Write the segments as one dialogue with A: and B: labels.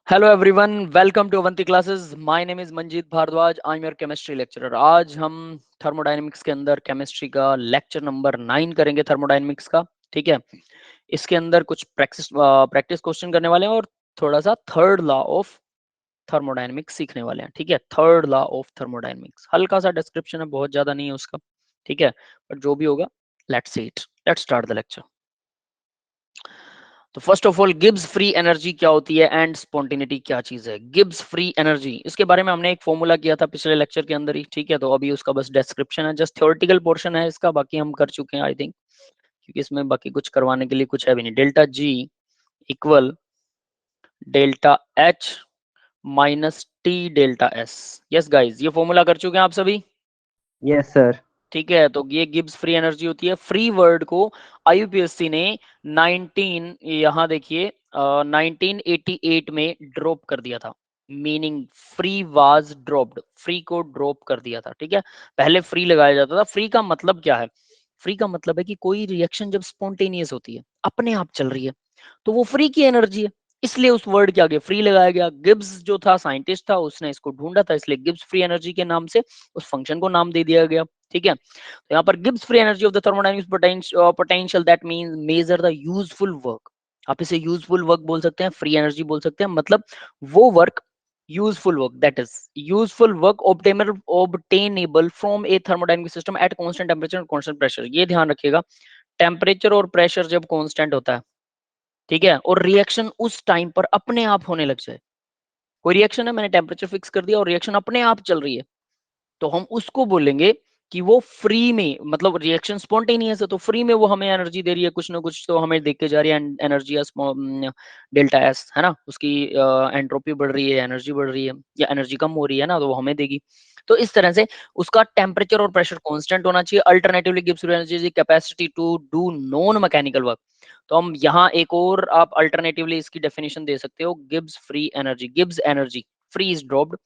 A: Hello everyone, welcome to Avanti classes. My name is Manjeet Bhardwaj. I am your chemistry lecturer. आज हम thermodynamics के अंदर chemistry का लेक्चर नंबर 9 करेंगे, थर्मोडायनेमिक्स का। ठीक है, इसके अंदर कुछ प्रैक्टिस प्रैक्टिस क्वेश्चन करने वाले हैं और थोड़ा सा थर्ड लॉ ऑफ थर्मोडायनेमिक्स सीखने वाले हैं। ठीक है, थर्ड लॉ ऑफ थर्मोडायनेमिक्स हल्का सा डिस्क्रिप्शन है, बहुत ज्यादा नहीं है उसका। ठीक है, बट जो भी होगा, let's see it. Let's start the lecture. तो first of all, Gibbs free energy क्या होती है एंड स्पॉन्टेनिटी क्या चीज है। गिब्स फ्री एनर्जी, इसके बारे में हमने एक फॉर्मूला किया था पिछले लेक्चर के अंदर ही। ठीक है, तो अभी उसका बस डिस्क्रिप्शन है, जस्ट थ्योरेटिकल पोर्शन है इसका, बाकी हम कर चुके हैं आई थिंक, क्योंकि इसमें बाकी कुछ करवाने के लिए कुछ है भी नहीं। Delta G equal delta H minus T delta S. Yes guys, ये फॉर्मूला कर चुके हैं आप सभी।
B: Yes sir.
A: ठीक है, तो ये गिब्स फ्री एनर्जी होती है। फ्री वर्ड को आईयूपीएससी ने 19, यहाँ देखिए, 1988 में ड्रॉप कर दिया था। Meaning free was dropped, free को ड्रॉप कर दिया था। ठीक है, पहले फ्री लगाया जाता था। फ्री का मतलब क्या है? फ्री का मतलब है कि कोई रिएक्शन जब स्पॉन्टेनियस होती है, अपने आप चल रही है, तो वो फ्री की एनर्जी है। इसलिए उस वर्ड के आगे फ्री लगाया गया। गिब्स जो था साइंटिस्ट था, उसने इसको ढूंढा था, इसलिए गिब्स फ्री एनर्जी के नाम से उस फंक्शन को नाम दे दिया गया। ठीक है, तो यहाँ पर Gibbs free energy of the thermodynamics potential that means measure the useful work. आप इसे यूजफुल वर्क बोल सकते हैं, फ्री एनर्जी बोल सकते हैं, मतलब वो work, useful work, that is useful work obtainable from a thermodynamic system at constant temperature और कांस्टेंट प्रेशर। ये ध्यान रखिएगा, टेम्परेचर और प्रेशर जब कांस्टेंट होता है, ठीक है, और रिएक्शन उस टाइम पर अपने आप होने लग जाए। कोई रिएक्शन है, मैंने टेम्परेचर फिक्स कर दिया और रिएक्शन अपने आप चल रही है, तो हम उसको बोलेंगे कि वो फ्री में, मतलब रिएक्शन स्पॉन्टेनियस है, तो फ्री में वो हमें एनर्जी दे रही है, कुछ ना कुछ तो हमें देख के जा रही है एनर्जी, डेल्टा एस है ना, उसकी एंट्रोपी बढ़ रही है, एनर्जी बढ़ रही है, या एनर्जी कम हो रही है ना, तो वो हमें देगी। तो इस तरह से उसका टेम्परेचर और प्रेशर कांस्टेंट होना चाहिए। Alternatively Gibbs free energy is capacity to do non mechanical work. तो हम यहाँ एक और आप अल्टरनेटिवली इसकी डेफिनेशन दे सकते हो। Gibbs free energy, Gibbs energy, free is dropped,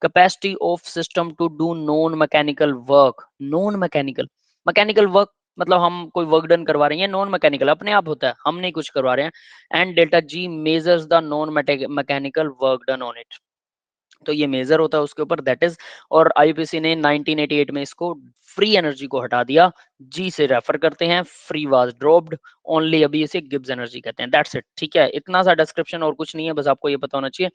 A: capacity of system to do non mechanical work। Non mechanical, mechanical work मतलब हम कोई वर्क डन करवा रहे हैं, नॉन मैकेनिकल अपने आप होता है, हम नहीं कुछ करवा रहे हैं। And delta G measures the non mechanical work done on it. तो ये मेजर होता है उसके ऊपर, दैट इज। और आईपीसी ने 1988 में इसको फ्री एनर्जी को हटा दिया, जी से रेफर करते हैं, फ्री वाज ड्रॉप्ड ओनली, अभी इसे गिब्स एनर्जी कहते हैं, दैट्स इट। ठीक है, इतना सा डिस्क्रिप्शन और कुछ नहीं है, बस आपको ये पता होना चाहिए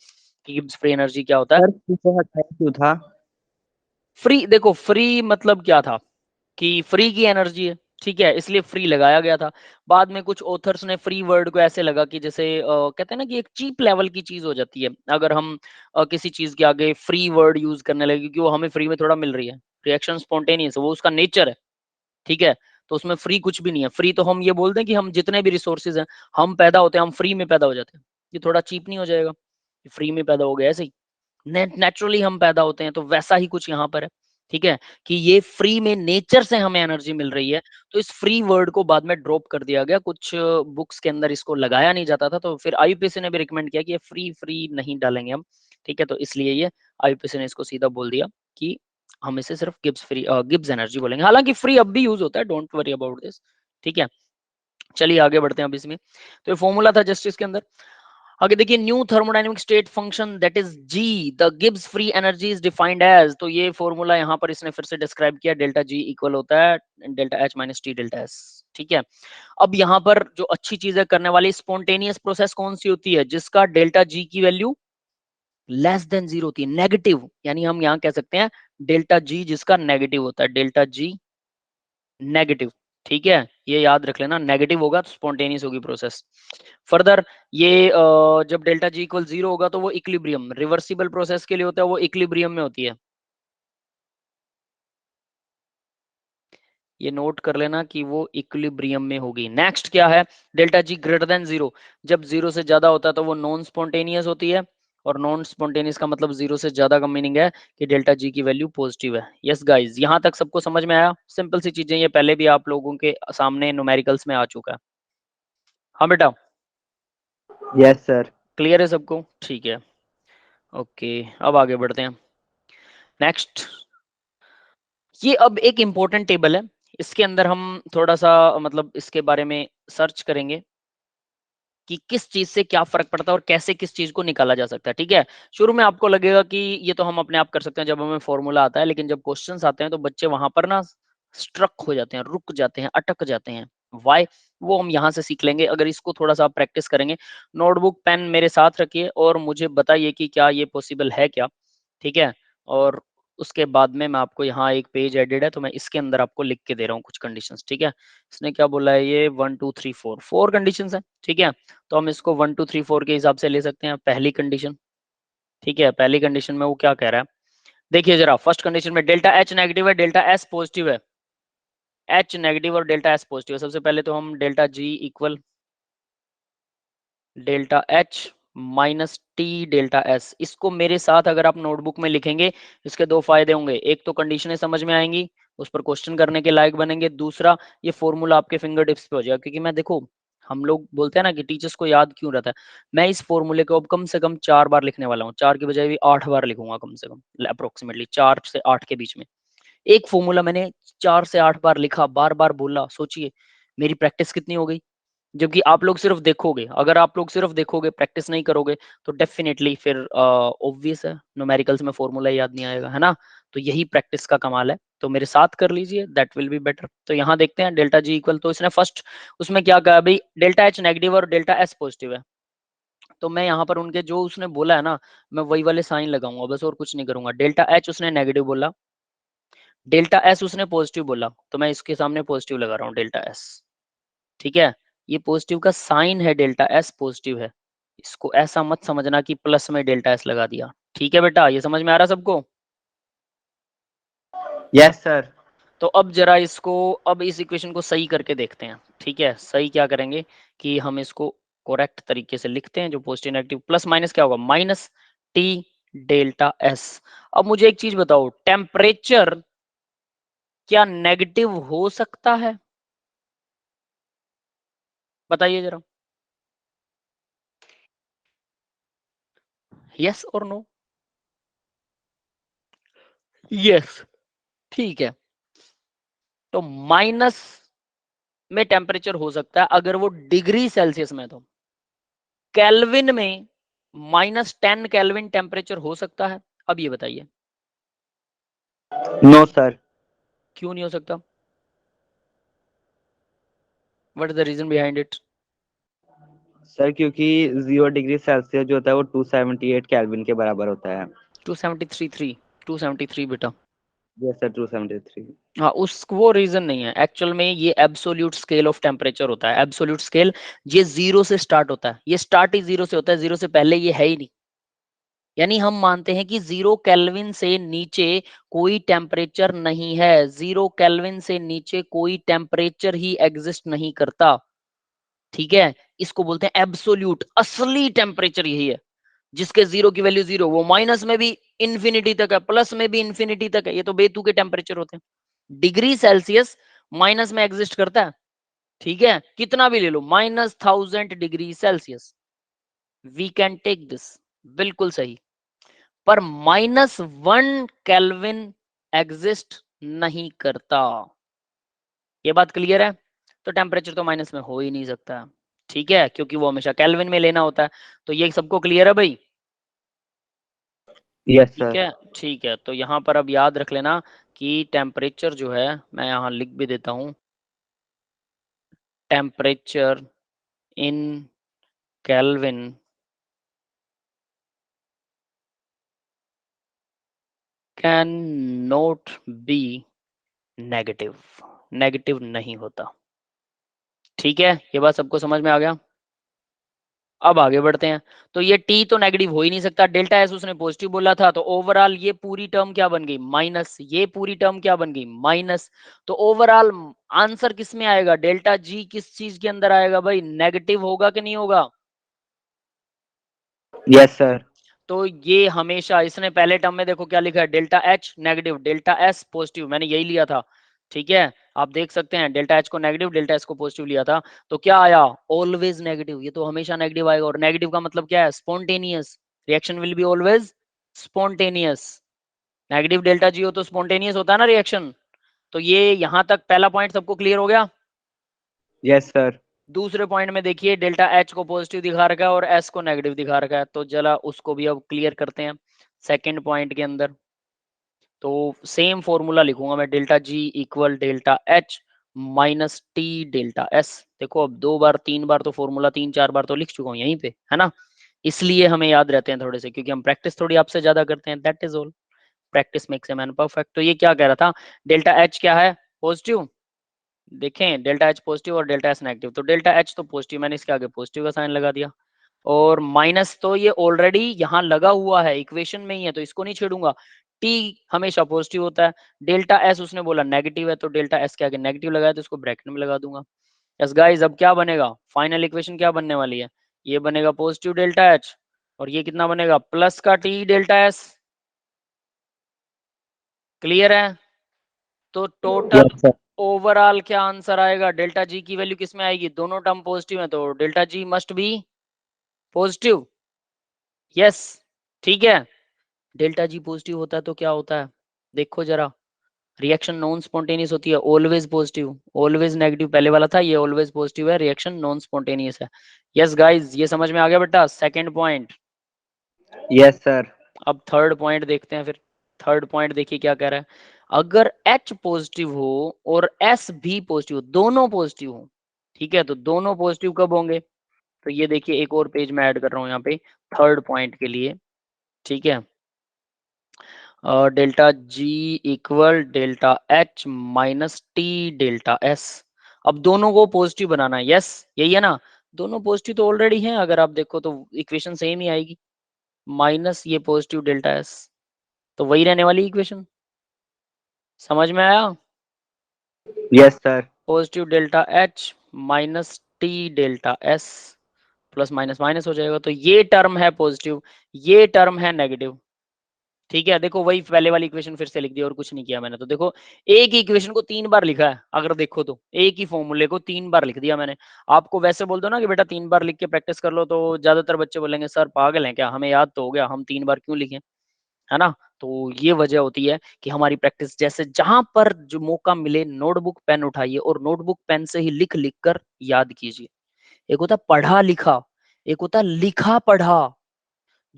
A: कि गिब्स फ्री एनर्जी क्या होता है।
B: सर पीछे हटाया क्यों था?
A: फ्री, देखो फ्री मतलब क्या था कि फ्री की एनर्जी है, ठीक है, इसलिए फ्री लगाया गया था। बाद में कुछ ऑथर्स ने फ्री वर्ड को ऐसे लगा कि जैसे कहते हैं ना कि एक चीप लेवल की चीज हो जाती है अगर हम किसी चीज के आगे फ्री वर्ड यूज करने लगे, क्योंकि वो हमें फ्री में थोड़ा मिल रही है, रिएक्शन स्पॉन्टेनियस है, वो उसका नेचर है। ठीक है, तो उसमें फ्री कुछ भी नहीं है। फ्री तो हम ये बोलते हैं कि हम जितने भी रिसोर्सेज हैं, हम पैदा होते हैं, हम फ्री में पैदा हो जाते हैं। ये थोड़ा चीप नहीं हो जाएगा? फ्री में पैदा हो गया ऐसे ही, नेचुरली हम पैदा होते हैं, तो वैसा ही कुछ यहाँ पर है। ठीक है, कि ये फ्री में नेचर से हमें एनर्जी मिल रही है, तो इस फ्री वर्ड को बाद में ड्रॉप कर दिया गया, कुछ बुक्स के अंदर इसको लगाया नहीं जाता था, तो फिर आईयूपीएससी ने भी रिकमेंड किया कि ये फ्री फ्री नहीं डालेंगे हम। ठीक है, तो इसलिए ये आईयूपीएससी ने इसको सीधा बोल दिया कि हम इसे सिर्फ गिब्स फ्री, गिब्स एनर्जी बोलेंगे। हालांकि फ्री अब भी यूज होता है, डोंट वरी अबाउट दिस। ठीक है, चलिए आगे बढ़ते हैं अब इसमें। तो ये फॉर्मूला था जस्ट इसके अंदर। आगे देखिए, new thermodynamic state function that is G, the Gibbs free energy is defined as, तो ये फॉर्मूला यहाँ पर इसने फिर से डिस्क्राइब किया, डेल्टा जी इक्वल होता है delta H minus T delta S. ठीक है, अब यहाँ पर जो अच्छी चीज है करने वाली, स्पॉन्टेनियस प्रोसेस कौन सी होती है जिसका डेल्टा जी की वैल्यू लेस देन जीरो होती है, नेगेटिव, यानी हम यहाँ कह सकते हैं डेल्टा जी जिसका नेगेटिव होता है, डेल्टा जी नेगेटिव। ठीक है, ये याद रख लेना, नेगेटिव होगा तो स्पॉन्टेनियस होगी प्रोसेस। फर्दर ये जब डेल्टा जी इक्वल जीरो होगा तो वो इक्विलिब्रियम, रिवर्सिबल प्रोसेस के लिए होता है, वो इक्विलिब्रियम में होती है। ये नोट कर लेना कि वो इक्विलिब्रियम में होगी। नेक्स्ट क्या है, delta G greater than zero, जब जीरो से ज्यादा होता है तो वो नॉन स्पॉन्टेनियस होती है, और नॉन स्पॉन्टेनियस का मतलब जीरो से ज्यादा का मीनिंग है कि डेल्टा जी की वैल्यू पॉजिटिव है। यस गाइज, यहाँ तक सबको समझ में आया? सिंपल सी चीजें, ये पहले भी आप लोगों के सामने न्यूमेरिकल्स में आ चुका है। हाँ बेटा,
B: यस सर।
A: क्लियर है सबको? ठीक है, ओके, अब आगे बढ़ते हैं। नेक्स्ट, ये अब एक इम्पोर्टेंट टेबल है, इसके अंदर हम थोड़ा सा मतलब इसके बारे में सर्च करेंगे। कि किस चीज से क्या फर्क पड़ता है और कैसे किस चीज को निकाला जा सकता है। ठीक है, शुरू में आपको लगेगा कि ये तो हम अपने आप कर सकते हैं जब हमें फॉर्मूला आता है, लेकिन जब क्वेश्चंस आते हैं तो बच्चे वहां पर ना स्ट्रक हो जाते हैं, रुक जाते हैं, अटक जाते हैं। वाई? वो हम यहाँ से सीख लेंगे अगर इसको थोड़ा सा आप प्रैक्टिस करेंगे। नोटबुक पेन मेरे साथ रखिए और मुझे बताइए कि क्या ये पॉसिबल है क्या। ठीक है, और उसके बाद में मैं आपको यहाँ एक पेज एडेड है तो मैं इसके अंदर आपको लिख के दे रहा हूँ कुछ कंडीशंस। ठीक है, इसने क्या बोला है, ये 1 2 3 4 4 कंडीशंस है। ठीक है, तो हम इसको 1 2 3 4 के हिसाब से ले सकते हैं। पहली कंडीशन, ठीक है, पहली कंडीशन में वो क्या कह रहा है, देखिए जरा। फर्स्ट कंडीशन में डेल्टा एच नेगेटिव है, डेल्टा एस पॉजिटिव है। एच नेगेटिव और डेल्टा एस पॉजिटिव है। सबसे पहले तो हम delta G equal delta H minus T delta S, इसको मेरे साथ अगर आप नोटबुक में लिखेंगे, इसके दो फायदे होंगे। एक तो कंडीशनें समझ में आएंगी, उस पर क्वेश्चन करने के लायक बनेंगे। दूसरा, ये फॉर्मूला आपके फिंगर टिप्स पे हो जाएगा। क्योंकि मैं देखो, हम लोग बोलते हैं ना कि टीचर्स को याद क्यों रहता है, मैं इस फॉर्मूले को अब कम से कम 4 बार लिखने वाला हूँ। 4 की बजाय भी 8 बार लिखूंगा कम से कम, अप्रोक्सीमेटली 4 से 8 के बीच में। एक फॉर्मूला मैंने 4 से 8 बार लिखा, बार बार बोला, सोचिए मेरी प्रैक्टिस कितनी हो गई। जबकि आप लोग सिर्फ देखोगे, अगर आप लोग सिर्फ देखोगे, प्रैक्टिस नहीं करोगे, तो डेफिनेटली फिर ऑब्वियस है न्यूमेरिकल्स में फॉर्मूला याद नहीं आएगा, है ना। तो यही प्रैक्टिस का कमाल है, तो मेरे साथ कर लीजिए, दैट विल बी बेटर। तो यहाँ देखते हैं डेल्टा जी इक्वल, तो इसने फर्स्ट उसमें क्या कहा भाई, डेल्टा एच नेगेटिव और डेल्टा एस पॉजिटिव है। तो मैं यहाँ पर उनके जो उसने बोला है ना, मैं वही वाले साइन लगाऊंगा बस, और कुछ नहीं करूंगा। डेल्टा एच उसने नेगेटिव बोला, डेल्टा एस उसने पॉजिटिव बोला, तो मैं इसके सामने पॉजिटिव लगा रहा हूँ, डेल्टा एस। ठीक है, ये पॉजिटिव का साइन है, डेल्टा एस पॉजिटिव है। इसको ऐसा मत समझना कि प्लस में डेल्टा एस लगा दिया। ठीक है बेटा, ये समझ में आ रहा सबको?
B: Yes sir.
A: तो अब जरा इसको, अब इस इक्वेशन को सही करके देखते हैं। ठीक है, सही क्या करेंगे कि हम इसको करेक्ट तरीके से लिखते हैं। जो पॉजिटिव नेगेटिव प्लस माइनस क्या होगा, माइनस टी डेल्टा एस। अब मुझे एक चीज बताओ, टेम्परेचर क्या नेगेटिव हो सकता है? बताइए जरा, यस और नो? यस, ठीक है। तो माइनस में टेम्परेचर हो सकता है अगर वो डिग्री सेल्सियस में, तो केल्विन में -10 केल्विन टेम्परेचर हो सकता है? अब ये बताइए
B: नो सर।
A: क्यों नहीं हो सकता? What is the reason behind it?
B: Sir क्योंकि 0 डिग्री सेल्सियस जो होता है वो 278 केल्विन के बराबर होता है।
A: 273 273 बेटा।
B: Yes sir, 273।
A: हाँ, उस वो रीजन नहीं है एक्चुअल में, ये एब्सोल्यूट स्केल ऑफ टेम्परेचर होता है। एब्सोल्यूट स्केल ये जीरो से स्टार्ट होता है, ये स्टार्ट ही जीरो से होता है, जीरो से पहले ये है ही नहीं। यानी हम मानते हैं कि 0 केल्विन से नीचे कोई टेम्परेचर नहीं है। 0 केल्विन से नीचे कोई टेम्परेचर ही एग्जिस्ट नहीं करता। ठीक है, इसको बोलते हैं एब्सोल्यूट, असली टेम्परेचर यही है जिसके 0 की वैल्यू 0, वो माइनस में भी इंफिनिटी तक है, प्लस में भी इंफिनिटी तक है। ये तो बेतु के टेम्परेचर होते हैं। डिग्री सेल्सियस माइनस में एग्जिस्ट करता है। ठीक है, कितना भी ले लो, -1000 degree celsius, we can take this, बिल्कुल सही। पर -1 केल्विन एग्जिस्ट नहीं करता। ये बात क्लियर है? तो टेम्परेचर तो माइनस में हो ही नहीं सकता। ठीक है, क्योंकि वो हमेशा केल्विन में लेना होता है। तो ये सबको क्लियर है भाई?
B: यस
A: ठीक
B: सर।
A: है, ठीक है। तो यहाँ पर अब याद रख लेना कि टेम्परेचर जो है, मैं यहाँ लिख भी देता हूँ, temperature in kelvin can not be negative, negative नहीं होता। ठीक है, ये बात सबको समझ में आ गया? अब आगे बढ़ते हैं। तो ये टी तो नेगेटिव हो ही नहीं सकता, डेल्टा एस उसने पॉजिटिव बोला था, तो ओवरऑल ये पूरी टर्म क्या बन गई, माइनस। ये पूरी टर्म क्या बन गई, माइनस। तो ओवरऑल आंसर किस में आएगा, डेल्टा जी किस चीज के अंदर आएगा भाई, नेगेटिव होगा कि नहीं होगा?
B: Yes sir.
A: तो ये हमेशा, इसने पहले टर्म में देखो क्या लिखा है, delta H negative, delta S positive, मैंने यही लिया था। ठीक है, आप देख सकते हैं डेल्टा एच को नेगेटिव, डेल्टा एस को पॉजिटिव लिया था। तो क्या आया, ऑलवेज नेगेटिव। ये तो हमेशा नेगेटिव आएगा, और नेगेटिव का मतलब क्या है, spontaneous. Reaction will be always spontaneous. Negative delta G हो तो स्पॉन्टेनियस होता है ना रिएक्शन। तो ये यहां तक पहला पॉइंट सबको क्लियर हो गया?
B: Yes sir.
A: दूसरे पॉइंट में देखिए डेल्टा एच को पॉजिटिव दिखा रखा है और एस को नेगेटिव दिखा रखा है, तो जरा उसको भी अब क्लियर करते हैं सेकंड पॉइंट के अंदर। तो सेम फॉर्मूला लिखूंगा मैं, delta G equal delta H minus T delta S. देखो अब 2 बार 3 बार तो फॉर्मूला 3 4 बार तो लिख चुका हूँ यहीं पे, है ना, इसलिए हमें याद रहते हैं थोड़े से, क्योंकि हम प्रैक्टिस थोड़ी आपसे ज्यादा करते हैं, that is all. Practice makes a man perfect. तो ये क्या कह रहा था, डेल्टा एच क्या है, पॉजिटिव। देखें डेल्टा एच पॉजिटिव और डेल्टा एस नेगेटिव, तो डेल्टा एच तो पॉजिटिव, मैंने इसके आगे पॉजिटिव का साइन लगा दिया, और माइनस तो ये ऑलरेडी यहाँ लगा हुआ है, इक्वेशन में ही है, तो इसको नहीं छेड़ूंगा। टी हमेशा पॉजिटिव होता है, डेल्टा एस उसने बोला नेगेटिव है, तो डेल्टा एस के आगे नेगेटिव लगाया तो इसको ब्रैकेट में लगा दूंगा। यस गाइस, अब क्या बनेगा, फाइनल इक्वेशन क्या बनने वाली है, ये बनेगा पॉजिटिव डेल्टा एच, और ये कितना बनेगा, प्लस का टी डेल्टा एस। क्लियर है, तो टोटल
B: यस सर।
A: ओवरऑल क्या आंसर आएगा, डेल्टा जी की वैल्यू किस में आएगी, दोनों टर्म पॉजिटिव है, तो delta ji must be positive. Yes, ठीक है, डेल्टा जी पॉजिटिव होता है तो क्या होता है, देखो जरा, रिएक्शन नॉन स्पॉन्टेनियस होती है, ऑलवेज पॉजिटिव, ऑलवेज नेगेटिव पहले वाला था, ये ऑलवेज पॉजिटिव है, रिएक्शन नॉन स्पॉन्टेनियस है। यस गाइस, ये समझ में आ गया बेटा, सेकंड पॉइंट।
B: Yes sir.
A: अब थर्ड पॉइंट देखते हैं फिर। थर्ड पॉइंट देखिए क्या कह रहा है, अगर H पॉजिटिव हो और S भी पॉजिटिव हो, दोनों पॉजिटिव हो, ठीक है, तो दोनों पॉजिटिव कब होंगे, तो ये देखिए एक और पेज में ऐड कर रहा हूं यहाँ पे थर्ड पॉइंट के लिए, ठीक है, delta G equal delta H minus T delta S. अब दोनों को पॉजिटिव बनाना है, यस यही है ना, दोनों पॉजिटिव तो ऑलरेडी हैं, अगर आप देखो तो इक्वेशन सेम ही आएगी, माइनस ये पॉजिटिव डेल्टा एस, तो वही रहने वाली इक्वेशन, समझ में आया,
B: yes sir.
A: Positive delta H minus T delta S, plus minus minus हो जाएगा, तो ये टर्म है पॉजिटिव, ये टर्म है नेगेटिव, ठीक है। देखो वही पहले वाली इक्वेशन फिर से लिख दी और कुछ नहीं किया मैंने, तो देखो एक ही इक्वेशन को 3 बार लिखा है, अगर देखो तो एक ही फॉर्मूले को 3 बार लिख दिया मैंने। आपको वैसे बोल दो ना कि बेटा 3 बार लिख के प्रैक्टिस कर लो, तो ज्यादातर बच्चे बोलेंगे सर पागल हैं क्या, हमें याद तो हो गया, हम 3 बार क्यों लिखें, है ना। तो ये वजह होती है कि हमारी प्रैक्टिस, जैसे जहां पर जो मौका मिले नोटबुक पेन उठाइए और नोटबुक पेन से ही लिख लिख कर याद कीजिए। एक होता पढ़ा लिखा, एक होता लिखा पढ़ा।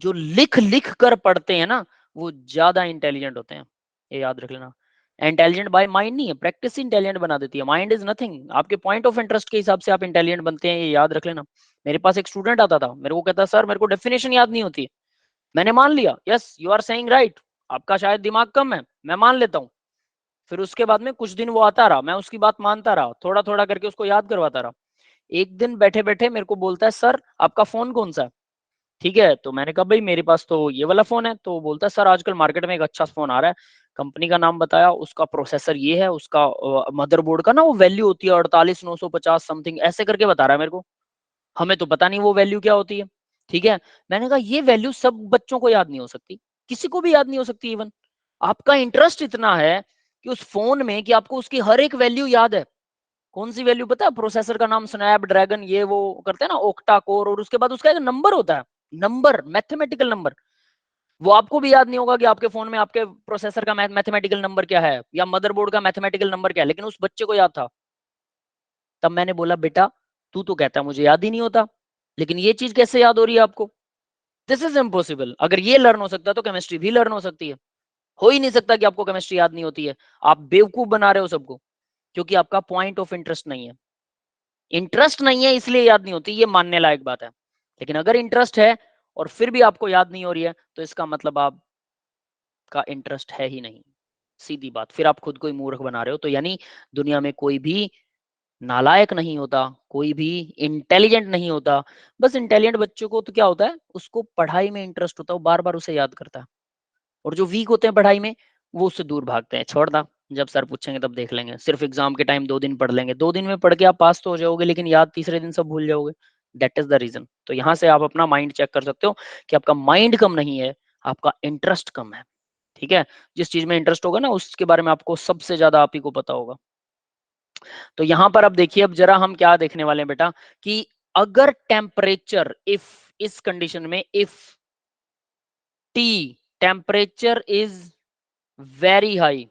A: जो लिख लिख कर पढ़ते हैं ना, वो ज्यादा इंटेलिजेंट होते हैं, ये याद रख लेना। इंटेलिजेंट बाय माइंड नहीं है, प्रैक्टिस इंटेलिजेंट बना देती है, माइंड इज नथिंग, आपके पॉइंट ऑफ इंटरेस्ट के हिसाब से आप इंटेलिजेंट बनते हैं, ये याद रख लेना। मेरे पास एक स्टूडेंट आता था, मेरे को कहता सर मेरे को डेफिनेशन याद नहीं होती, मैंने मान लिया yes you are saying right, आपका शायद दिमाग कम है, मैं मान लेता हूँ। फिर उसके बाद में कुछ दिन वो आता रहा, मैं उसकी बात मानता रहा, थोड़ा थोड़ा करके उसको याद करवाता रहा। एक दिन बैठे बैठे मेरे को बोलता है सर आपका फोन कौन सा है, ठीक है, तो मैंने कहा भाई मेरे पास तो ये वाला फोन है, तो बोलता है सर आजकल मार्केट में एक अच्छा फोन आ रहा है, कंपनी का नाम बताया, उसका प्रोसेसर ये है, उसका मदरबोर्ड का ना वो वैल्यू होती है 48,950 समथिंग, ऐसे करके बता रहा है मेरे को, हमें तो पता नहीं वो वैल्यू क्या होती है, ठीक है। मैंने कहा ये वैल्यू सब बच्चों को याद नहीं हो सकती, किसी को भी याद नहीं हो सकती, इवन आपका इंटरेस्ट इतना है कि उस फोन में कि आपको उसकी हर एक वैल्यू याद है। कौन सी वैल्यू पता है, प्रोसेसर का नाम स्नैपड्रैगन, ये वो करते हैं ना, ओक्टा कोर, और उसके बाद उसका एक नंबर होता है, नंबर, मैथमेटिकल नंबर, वो आपको भी याद नहीं होगा कि आपके फोन में आपके प्रोसेसर का मैथमेटिकल नंबर क्या है या मदरबोर्ड का मैथमेटिकल नंबर क्या है, लेकिन उस बच्चे को याद था। तब मैंने बोला बेटा तू तो कहता है मुझे याद ही नहीं होता, लेकिन ये चीज कैसे याद हो रही है आपको, दिस इज इम्पॉसिबल। अगर ये लर्न हो सकता है तो केमिस्ट्री भी लर्न हो सकती है। हो ही नहीं सकता कि आपको केमिस्ट्री याद नहीं होती है, आप बेवकूफ बना रहे हो सबको, क्योंकि आपका पॉइंट ऑफ इंटरेस्ट नहीं है। इंटरेस्ट नहीं है इसलिए याद नहीं होती, ये मानने लायक बात है। लेकिन अगर इंटरेस्ट है और फिर भी आपको याद नहीं हो रही है, तो इसका मतलब आपका इंटरेस्ट है ही नहीं, सीधी बात, फिर आप खुद को ही मूर्ख बना रहे हो। तो यानी दुनिया में कोई भी नालायक नहीं होता, कोई भी इंटेलिजेंट नहीं होता, बस इंटेलिजेंट बच्चों को तो क्या होता है, उसको पढ़ाई में इंटरेस्ट होता है, वो बार बार उसे याद करता है। और जो वीक होते हैं पढ़ाई में, वो उससे दूर भागते हैं, छोड़ना जब सर पूछेंगे तब देख लेंगे, सिर्फ एग्जाम के टाइम 2 दिन पढ़ लेंगे, 2 दिन में पढ़ के आप पास तो हो जाओगे, लेकिन याद तीसरे दिन सब भूल जाओगे। That is the reason. तो यहाँ से आप अपना माइंड चेक कर सकते हो कि आपका माइंड कम नहीं है, आपका इंटरेस्ट कम है, ठीक है। जिस चीज में इंटरेस्ट होगा ना उसके बारे में आपको सबसे ज्यादा आप ही को पता होगा। तो यहां पर अब देखिए, अब जरा हम क्या देखने वाले हैं बेटा, कि अगर टेम्परेचर, इफ, इस कंडीशन में if T, temperature is very high,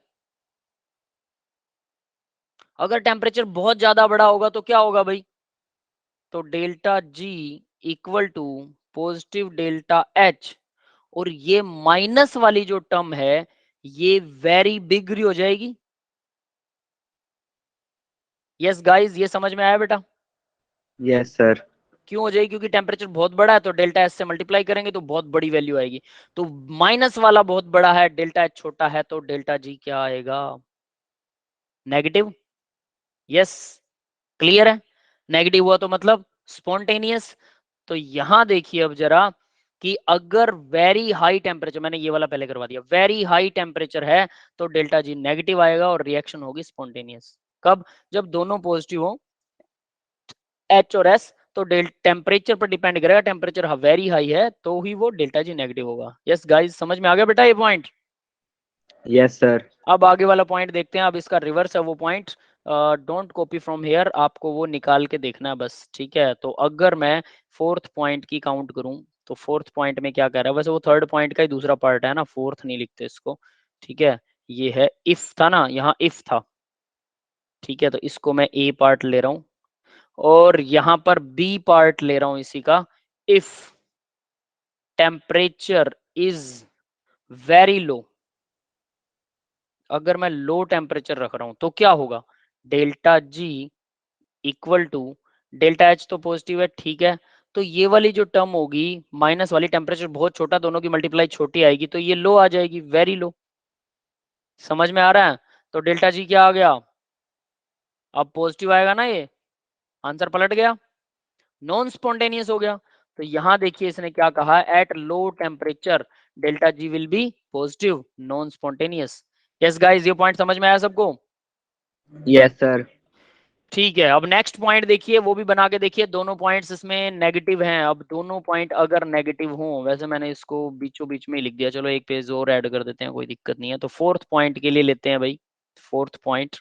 A: अगर टेम्परेचर बहुत ज्यादा बड़ा होगा तो क्या होगा भाई, तो delta G equal to positive delta H, और ये माइनस वाली जो टर्म है ये वेरी बिग हो जाएगी। यस गाइस, ये समझ में आया बेटा?
B: Yes sir.
A: क्यों हो जाएगी? क्योंकि टेम्परेचर बहुत बड़ा है तो डेल्टा एच से मल्टीप्लाई करेंगे तो बहुत बड़ी वैल्यू आएगी। तो माइनस वाला बहुत बड़ा है, डेल्टा एच छोटा है, तो डेल्टा जी क्या आएगा? नेगेटिव। यस, क्लियर है? नेगेटिव हुआ तो मतलब स्पॉन्टेनियस। तो यहां देखिए अब जरा कि अगर वेरी हाई टेम्परेचर, मैंने ये वाला पहले करवा दिया, वेरी हाई टेम्परेचर है तो डेल्टा जी नेगेटिव आएगा और रिएक्शन होगी स्पॉन्टेनियस। कब? जब दोनों पॉजिटिव हो, एच और एस, तो टेम्परेचर पर डिपेंड करेगा। टेम्परेचर वेरी हाई है तो ही वो डेल्टा जी नेगेटिव होगा। यस गाइस, समझ में आ गया बेटा ये पॉइंट?
B: Yes sir.
A: अब आगे वाला पॉइंट देखते हैं। अब इसका रिवर्स है वो point, don't copy from here, आपको वो निकाल के देखना है बस, ठीक है? तो अगर मैं फोर्थ पॉइंट की काउंट करूं तो फोर्थ पॉइंट में क्या कह रहा है? वैसे वो थर्ड पॉइंट का ही दूसरा पार्ट है ना, फोर्थ नहीं लिखते इसको, ठीक है? ये है इफ था ना, यहाँ इफ था, ठीक है? तो इसको मैं ए पार्ट ले रहा हूं और यहां पर बी पार्ट ले रहा हूं इसी का, इफ टेम्परेचर इज वेरी लो। अगर मैं लो टेम्परेचर रख रहा हूं तो क्या होगा? Delta G equal to, delta H तो पॉजिटिव है, ठीक है? तो ये वाली जो टर्म होगी माइनस वाली, टेम्परेचर बहुत छोटा, दोनों की मल्टीप्लाई छोटी आएगी तो ये लो आ जाएगी, वेरी लो। समझ में आ रहा है? तो डेल्टा जी क्या आ गया? अब पॉजिटिव आएगा ना, ये आंसर पलट गया, नॉन स्पॉन्टेनियस हो गया। तो यहां देखिए इसने क्या कहा, at low temperature delta G will be positive, non spontaneous. Yes guys, ये पॉइंट समझ में आया सबको?
B: Yes sir.
A: ठीक है, अब नेक्स्ट पॉइंट देखिए, वो भी बना के देखिए। दोनों पॉइंट्स इसमें नेगेटिव हैं। अब दोनों पॉइंट अगर नेगेटिव हों, वैसे मैंने इसको बीचों बीच में ही लिख दिया, चलो एक पेज और ऐड कर देते हैं, कोई दिक्कत नहीं है। तो फोर्थ पॉइंट के लिए लेते हैं भाई, फोर्थ पॉइंट,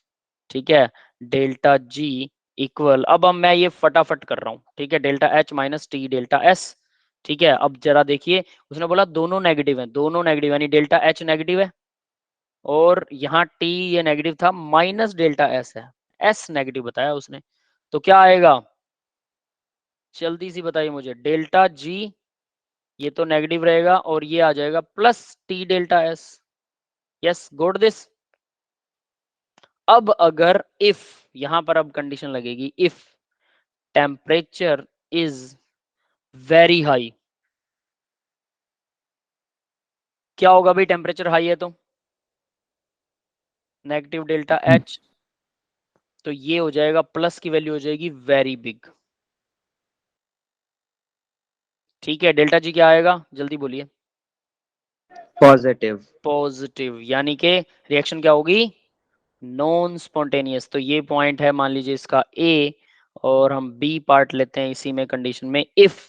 A: ठीक है? डेल्टा जी इक्वल, अब मैं ये फटाफट कर रहा हूँ, ठीक है? Delta H minus T delta S, ठीक है? अब जरा देखिए, उसने बोला दोनों नेगेटिव है, दोनों नेगेटिव यानी डेल्टा एच नेगेटिव है और यहाँ टी ये नेगेटिव था, माइनस डेल्टा एस है, एस नेगेटिव बताया उसने। तो क्या आएगा? जल्दी सी बताइए मुझे। डेल्टा जी ये तो नेगेटिव रहेगा और ये आ जाएगा plus T delta S. Yes, goat this. अब अगर इफ, यहां पर अब कंडीशन लगेगी, if temperature is very high, क्या होगा भाई? टेम्परेचर हाई है तो नेगेटिव डेल्टा एच, तो ये हो जाएगा प्लस की वैल्यू हो जाएगी वेरी बिग, ठीक है? डेल्टा जी क्या आएगा, जल्दी बोलिए?
B: पॉजिटिव।
A: पॉजिटिव, यानी कि रिएक्शन क्या होगी? Non spontaneous. तो ये पॉइंट है मान लीजिए इसका ए, और हम बी पार्ट लेते हैं इसी में कंडीशन में, if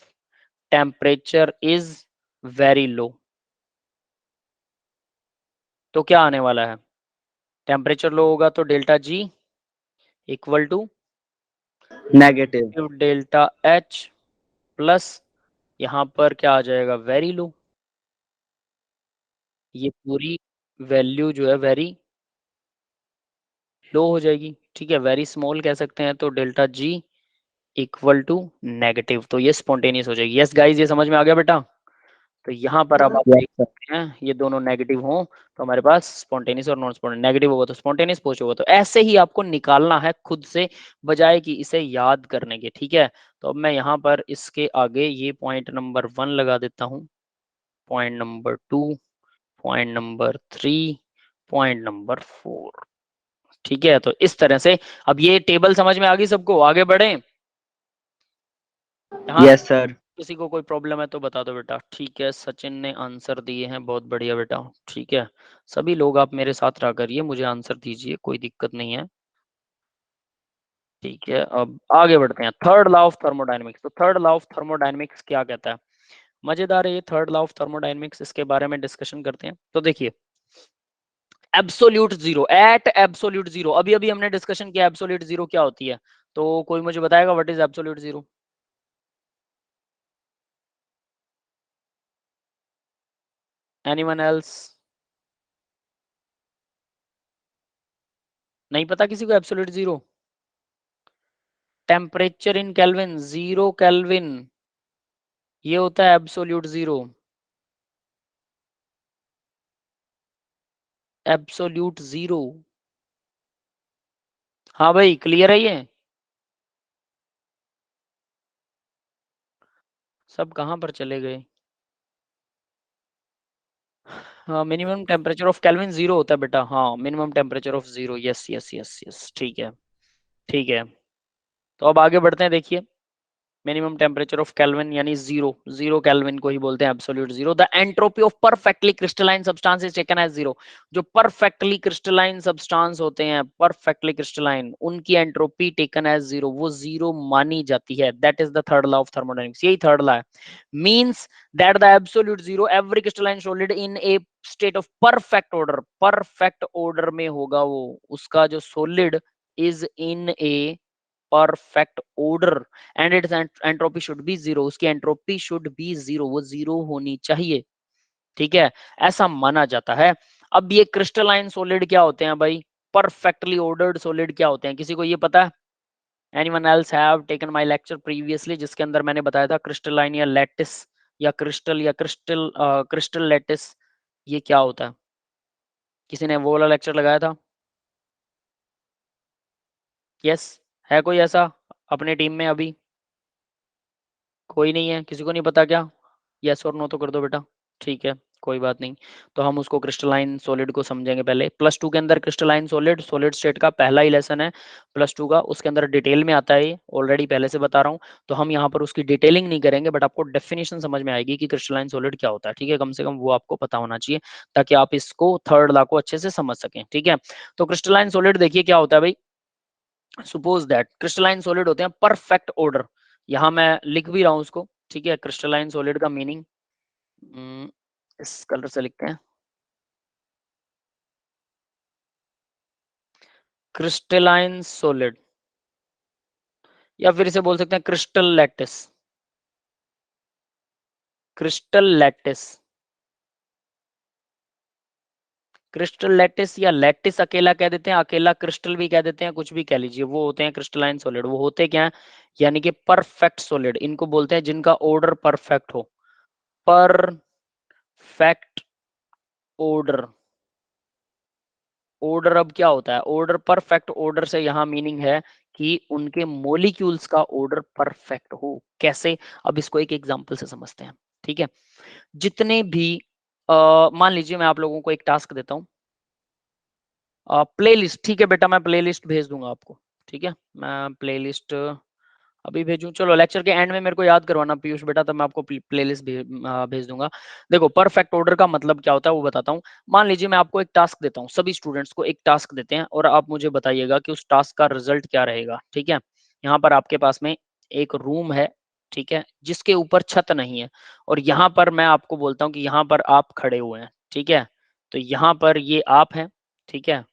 A: temperature is very low, तो क्या आने वाला है? टेम्परेचर लो होगा तो delta G equal to
B: negative.
A: Delta H plus, यहां पर क्या आ जाएगा? Very low. ये पूरी वैल्यू जो है वेरी लो हो जाएगी, ठीक है? वेरी स्मॉल कह सकते हैं। तो delta G equal to negative, तो ये स्पॉन्टेनियस हो जाएगी। यस गाइज, ये समझ में आ गया बेटा? तो यहाँ पर अब आप
B: यस
A: देख
B: सर।
A: सकते हैं ये दोनों नेगेटिव हों तो हमारे पास स्पॉन्टेनियस और नॉन स्पॉन्टेनियस, नेगेटिव होगा तो स्पॉन्टेनियस, पॉजिटिव होगा तो, ऐसे ही आपको निकालना है खुद से, बजाय कि इसे याद करने के, ठीक है? तो अब मैं यहाँ पर इसके आगे ये पॉइंट नंबर 1 लगा देता हूँ, point number 2, point number 3, point number 4, ठीक है? तो इस तरह से अब ये टेबल समझ में आ गई सबको? आगे बढ़े? यहाँ
B: यस सर।
A: किसी को कोई प्रॉब्लम है तो बता दो बेटा। ठीक है, सचिन ने आंसर दिए हैं, बहुत बढ़िया बेटा, ठीक है? सभी लोग आप मेरे साथ रहा करिए, मुझे आंसर दीजिए, कोई दिक्कत नहीं है, ठीक है? अब आगे बढ़ते हैं, थर्ड लॉ ऑफ थर्मोडायनेमिक्स। तो थर्ड लॉ ऑफ थर्मोडायनेमिक्स क्या कहता है? मजेदार है ये थर्ड लॉ ऑफ थर्मोडायनेमिक्स, इसके बारे में डिस्कशन करते हैं। तो देखिए, absolute zero, at absolute zero, अभी अभी हमने डिस्कशन किया एब्सोल्यूट जीरो क्या होती है। तो कोई मुझे बताएगा what is absolute zero? Anyone else? नहीं पता किसी को absolute zero? Temperature in kelvin 0 kelvin, ये होता है एब्सोल्यूट जीरो, एब्सोल्यूट जीरो। हाँ भाई क्लियर है ये? सब कहां पर चले गए? हाँ minimum temperature of kelvin zero होता है बेटा, हाँ minimum temperature of zero, yes yes yes yes, ठीक है ठीक है। तो अब आगे बढ़ते हैं, देखिए मिनिमम टेम्परेचर ऑफ केल्विन यानी जीरो, जीरो केल्विन को ही बोलते हैं absolute zero. The entropy of perfectly crystalline substance is taken as zero. जो परफेक्टली क्रिस्टलाइन सब्सटेंस होते हैं, परफेक्टली क्रिस्टलाइन, उनकी एंट्रोपी टेकन एज जीरो, वो जीरो मानी जाती है। That is the third law of thermodynamics, यही थर्ड लॉ है। Means that the absolute zero every crystalline solid in a state of perfect order, perfect order में होगा वो, उसका जो solid is in a perfect order and it's entropy should be zero, उसकी entropy should be zero, वो zero होनी चाहिए, ठीक है, ऐसा माना जाता है। अब ये क्रिस्टलाइन सॉलिड क्या होते हैं भाई, परफेक्टली ऑर्डर्ड सॉलिड क्या होते हैं, किसी को ये पता है? Anyone else have taken my lecture previously, जिसके अंदर मैंने बताया था क्रिस्टलाइन या लैटिस या क्रिस्टल लैटिस, ये क्या होता है? किसी ने वो वाला लेक्चर लगाया था? यस, है कोई ऐसा अपने टीम में अभी? कोई नहीं है, किसी को नहीं पता क्या? यस और नो तो कर दो बेटा। ठीक है, कोई बात नहीं। तो हम उसको क्रिस्टलाइन सॉलिड को समझेंगे पहले। प्लस टू के अंदर क्रिस्टलाइन सॉलिड, सॉलिड स्टेट का पहला ही लेसन है प्लस टू का, उसके अंदर डिटेल में आता है ये, ऑलरेडी पहले से बता रहा हूँ। तो हम यहाँ पर उसकी डिटेलिंग नहीं करेंगे, बट आपको डेफिनेशन समझ में आएगी कि क्रिस्टलाइन सॉलिड क्या होता है, ठीक है, कम से कम वो आपको पता होना चाहिए, ताकि आप इसको थर्ड लॉ को अच्छे से समझ सकें, ठीक है। तो क्रिस्टलाइन सॉलिड देखिए क्या होता है भाई, सपोज दैट क्रिस्टलाइन सॉलिड होते हैं परफेक्ट ऑर्डर, यहाँ मैं लिख भी रहा हूँ उसको, ठीक है। क्रिस्टलाइन सॉलिड का मीनिंग इस कलर से लिखते हैं, क्रिस्टलाइन सॉलिड, या फिर इसे बोल सकते हैं crystal lattice, crystal lattice, crystal lattice या लैटिस अकेला कह देते हैं, अकेला क्रिस्टल भी कह देते हैं, कुछ भी कह लीजिए, वो होते हैं क्रिस्टलाइन सॉलिड। वो होते क्या है, यानी कि परफेक्ट सॉलिड इनको बोलते हैं, जिनका ऑर्डर परफेक्ट हो, परफेक्ट ऑर्डर। ऑर्डर अब क्या होता है, ऑर्डर परफेक्ट ऑर्डर से यहाँ मीनिंग है कि उनके मॉलिक्यूल्स का ऑर्डर परफेक्ट हो। कैसे, अब इसको एक एग्जांपल से समझते हैं, ठीक है। जितने भी मान लीजिए मैं आप लोगों को एक टास्क देता हूँ, प्लेलिस्ट, ठीक है बेटा, मैं प्लेलिस्ट भेज दूंगा आपको, ठीक है, मैं प्लेलिस्ट अभी भेजूं, चलो लेक्चर के एंड में मेरे को याद करवाना पीयूष बेटा, तब मैं आपको प्लेलिस्ट भेज दूंगा। देखो परफेक्ट ऑर्डर का मतलब क्या होता है वो बताता हूँ। मान लीजिए मैं आपको एक टास्क देता हूँ, सभी स्टूडेंट्स को एक टास्क देते हैं, और आप मुझे बताइएगा कि उस टास्क का रिजल्ट क्या रहेगा, ठीक है। यहाँ पर आपके पास में एक रूम है, ठीक है, जिसके ऊपर छत नहीं है, और यहाँ पर मैं आपको बोलता हूँ कि यहाँ पर आप खड़े हुए हैं, ठीक है। तो यहाँ पर ये आप हैं, ठीक है।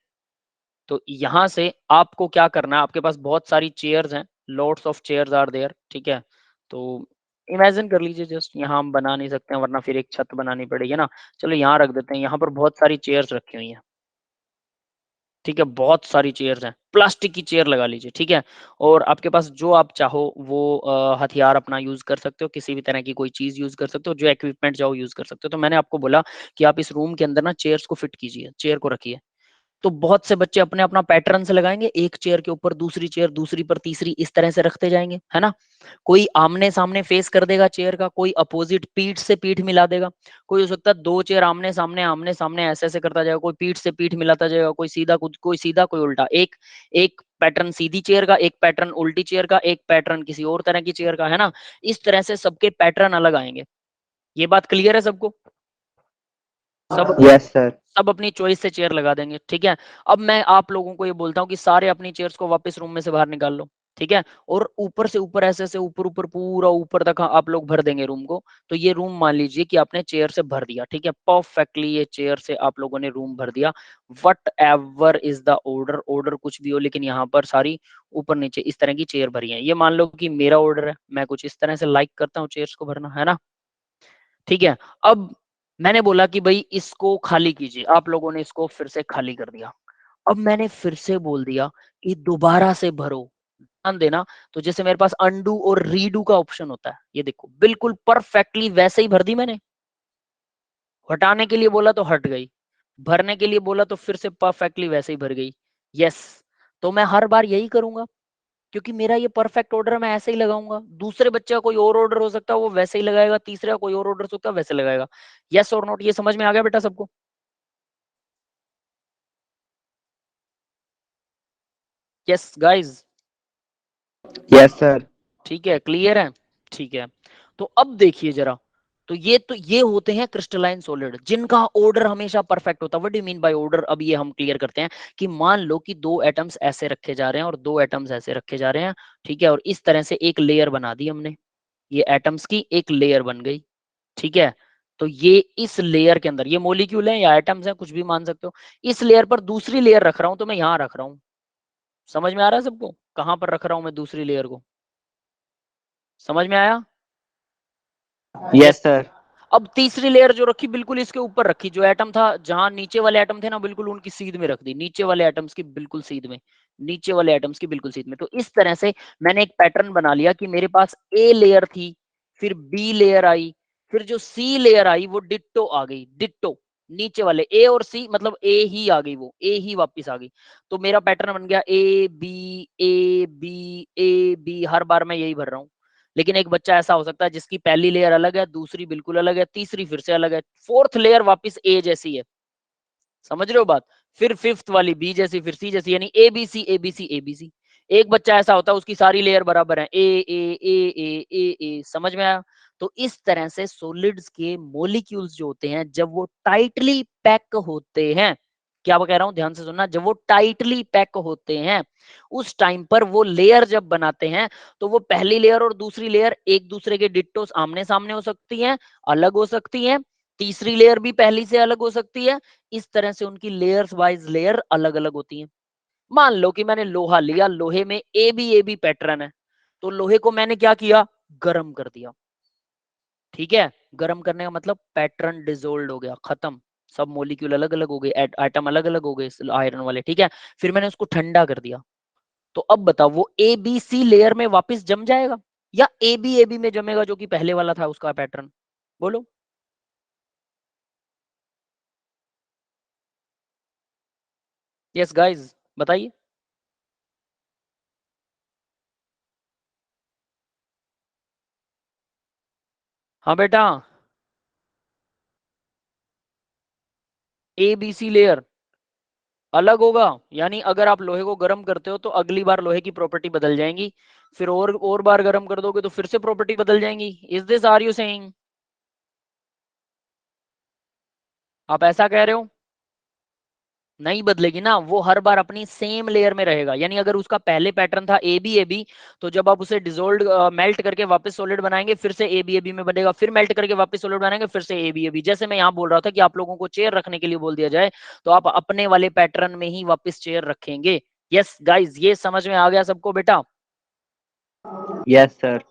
A: तो यहाँ से आपको क्या करना है, आपके पास बहुत सारी चेयर्स हैं, lots of chairs are there, ठीक है। तो इमेजिन कर लीजिए, जस्ट यहाँ हम बना नहीं सकते हैं, वरना फिर एक छत बनानी पड़ेगी ना। चलो यहाँ रख देते हैं, यहाँ पर बहुत सारी चेयर्स रखी हुई हैं, ठीक है, बहुत सारी चेयर्स हैं, प्लास्टिक की चेयर लगा लीजिए, ठीक है। और आपके पास जो आप चाहो वो हथियार अपना यूज कर सकते हो, किसी भी तरह की कोई चीज यूज कर सकते हो, जो इक्विपमेंट चाहो यूज कर सकते हो। तो मैंने आपको बोला कि आप इस रूम के अंदर ना चेयर्स को फिट कीजिए, चेयर को रखिए। तो बहुत से बच्चे अपने अपना पैटर्न से लगाएंगे, एक चेयर के ऊपर दूसरी चेयर, दूसरी पर तीसरी, इस तरह से रखते जाएंगे, है ना। कोई आमने सामने फेस कर देगा चेयर का, कोई अपोजिट पीठ से पीठ मिला देगा, कोई हो सकता है दो चेयर आमने सामने ऐसे ऐसे करता जाएगा, कोई पीठ से पीठ मिलाता जाएगा, कोई सीधा कोई उल्टा, एक एक पैटर्न सीधी चेयर का, एक पैटर्न उल्टी चेयर का, एक पैटर्न किसी और तरह की चेयर का, है ना। इस तरह से सबके पैटर्न अलग आएंगे। ये बात क्लियर है सबको? सब अपनी
B: यस सर।
A: सब अपनी चॉइस से चेयर लगा देंगे, ठीक है। अब मैं आप लोगों को ये बोलता हूँ कि सारे अपनी चेयर्स को वापस रूम में से बाहर निकाल लो, ठीक है। और ऊपर से ऊपर ऐसे ऐसे ऊपर ऊपर पूरा ऊपर तक आप लोग भर देंगे रूम को। तो ये रूम मान लीजिए कि आपने चेयर से भर दिया, ठीक है, परफेक्टली ये चेयर से आप लोगों ने रूम भर दिया। What ever is the order, order कुछ भी हो, लेकिन यहाँ पर सारी ऊपर नीचे इस तरह की चेयर भरी है। ये मान लो कि मेरा ऑर्डर है, मैं कुछ इस तरह से लाइक करता हूँ चेयर्स को भरना, है ना, ठीक है। अब मैंने बोला कि भाई इसको खाली कीजिए, आप लोगों ने इसको फिर से खाली कर दिया। अब मैंने फिर से बोल दिया कि दोबारा से भरो, ध्यान देना, तो जैसे मेरे पास अंडू और रीडू का ऑप्शन होता है, ये देखो बिल्कुल परफेक्टली वैसे ही भर दी मैंने। हटाने के लिए बोला तो हट गई, भरने के लिए बोला तो फिर से परफेक्टली वैसे ही भर गई। यस, तो मैं हर बार यही करूंगा, क्योंकि मेरा ये परफेक्ट ऑर्डर मैं ऐसे ही लगाऊंगा। दूसरे बच्चे का कोई और ऑर्डर हो सकता है, वो वैसे ही लगाएगा, तीसरे का कोई और ऑर्डर हो सकता है, वैसे लगाएगा। यस और नोट, ये समझ में आ गया बेटा सबको? Yes guys?
B: Yes sir.
A: ठीक है, क्लियर है? ठीक है, तो अब देखिए जरा, तो ये होते हैं क्रिस्टलाइन सॉलिड जिनका ऑर्डर हमेशा परफेक्ट होता है। What do you mean by order? अब ये हम क्लियर करते हैं कि मान लो कि दो एटम्स ऐसे रखे जा रहे हैं और दो एटम्स ऐसे रखे जा रहे हैं, ठीक है, और इस तरह से एक लेयर बना दी हमने, ये एटम्स की एक लेयर बन गई, ठीक है। तो ये इस लेयर के अंदर ये मोलिक्यूल है या एटम्स है, कुछ भी मान सकते हो। इस लेयर पर दूसरी लेयर रख रहा हूं, तो मैं यहां रख रहा हूं। समझ में आ रहा है सबको कहां पर रख रहा हूं मैं दूसरी लेयर को? समझ में आया?
B: Yes
A: yes.
B: सर।
A: अब तीसरी लेयर जो रखी बिल्कुल इसके ऊपर रखी, जो एटम था जहां नीचे वाले एटम थे ना, बिल्कुल उनकी सीध में रख दी, नीचे वाले एटम्स की बिल्कुल सीध में, नीचे वाले एटम्स की बिल्कुल सीध में। तो इस तरह से मैंने एक पैटर्न बना लिया कि मेरे पास ए लेयर थी, फिर बी लेयर आई, फिर जो सी लेयर आई वो डिट्टो आ गई, डिट्टो नीचे वाले ए और सी, मतलब ए ही आ गई, वो ए ही वापस आ गई। तो मेरा पैटर्न बन गया A B A B A B, हर बार मैं यही भर रहा हूँ। लेकिन एक बच्चा ऐसा हो सकता है जिसकी पहली लेयर अलग है, दूसरी बिल्कुल अलग है, तीसरी फिर से अलग है, फोर्थ लेयर वापस ए जैसी है। समझ रहे हो बात? फिर फिफ्थ वाली बी जैसी, फिर सी जैसी, यानी A B C A B C A B C. एक बच्चा ऐसा होता है उसकी सारी लेयर बराबर है, ए ए ए ए ए ए। समझ में आया? तो इस तरह से सॉलिड्स के मॉलिक्यूल्स जो होते हैं जब वो टाइटली पैक होते हैं, क्या कह रहा हूं ध्यान से सुनना, जब वो टाइटली पैक होते हैं उस टाइम पर वो लेयर जब बनाते हैं, तो वो पहली लेयर और दूसरी लेयर एक दूसरे के डिट्टो आमने सामने हो सकती हैं, अलग हो सकती हैं, तीसरी लेयर भी पहली से अलग हो सकती है। इस तरह से उनकी लेयर्स वाइज लेयर अलग अलग होती हैं। मान लो कि मैंने लोहा लिया, लोहे में ए बी पैटर्न है, तो लोहे को मैंने क्या किया, गर्म कर दिया, ठीक है। गर्म करने का मतलब पैटर्न डिसोल्व हो गया, खत्म, सब मॉलिक्यूल अलग अलग हो गए, एटम अलग अलग हो गए आयरन वाले, ठीक है। फिर मैंने उसको ठंडा कर दिया, तो अब बताओ वो ए बी सी लेयर में वापस जम जाएगा या ए बी में जमेगा, जो कि पहले वाला था उसका पैटर्न? बोलो। यस गाइस, बताइए। हाँ बेटा, ए बी सी लेयर अलग होगा, यानी अगर आप लोहे को गर्म करते हो तो अगली बार लोहे की प्रॉपर्टी बदल जाएंगी, फिर और बार गर्म कर दोगे तो फिर से प्रॉपर्टी बदल जाएंगी। Is this are you saying? आप ऐसा कह रहे हो? नहीं बदलेगी ना, वो हर बार अपनी सेम लेयर में रहेगा। यानी अगर उसका पहले पैटर्न था ए बी, तो जब आप उसे डिजोल्व मेल्ट करके वापस सॉलिड बनाएंगे, फिर से ए बी में बनेगा, फिर मेल्ट करके वापस सॉलिड बनाएंगे, फिर से ए बी। जैसे मैं यहाँ बोल रहा था कि आप लोगों को चेयर रखने के लिए बोल दिया जाए, तो आप अपने वाले पैटर्न में ही वापस चेयर रखेंगे। यस गाइज, ये समझ में आ गया सबको बेटा?
B: Yes sir.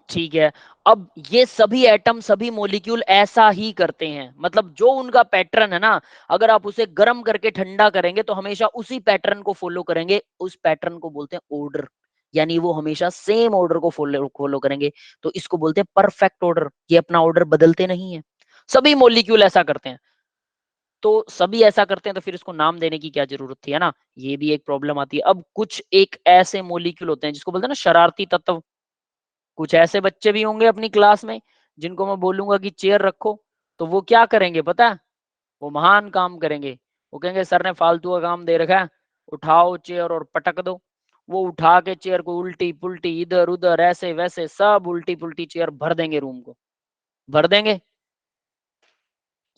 A: ठीक है। अब ये सभी एटम सभी मॉलिक्यूल ऐसा ही करते हैं, मतलब जो उनका पैटर्न है ना, अगर आप उसे गर्म करके ठंडा करेंगे तो हमेशा उसी पैटर्न को फॉलो करेंगे। उस पैटर्न को बोलते हैं ऑर्डर, यानी वो हमेशा सेम ऑर्डर को फॉलो फॉलो करेंगे। तो इसको बोलते हैं परफेक्ट ऑर्डर, ये अपना ऑर्डर बदलते नहीं है, सभी मॉलिक्यूल ऐसा करते हैं। तो सभी ऐसा करते हैं तो फिर इसको नाम देने की क्या जरूरत थी, है ना? ये भी एक प्रॉब्लम आती है। अब कुछ एक ऐसे मॉलिक्यूल होते हैं जिसको बोलते हैं ना शरारती तत्व। कुछ ऐसे बच्चे भी होंगे अपनी क्लास में जिनको मैं बोलूंगा कि चेयर रखो, तो वो क्या करेंगे पता है? वो महान काम करेंगे। वो कहेंगे सर ने फालतू का काम दे रखा है, उठाओ चेयर और पटक दो। वो उठा के चेयर को उल्टी पुल्टी इधर उधर ऐसे वैसे सब उल्टी पुल्टी चेयर भर देंगे, रूम को भर देंगे।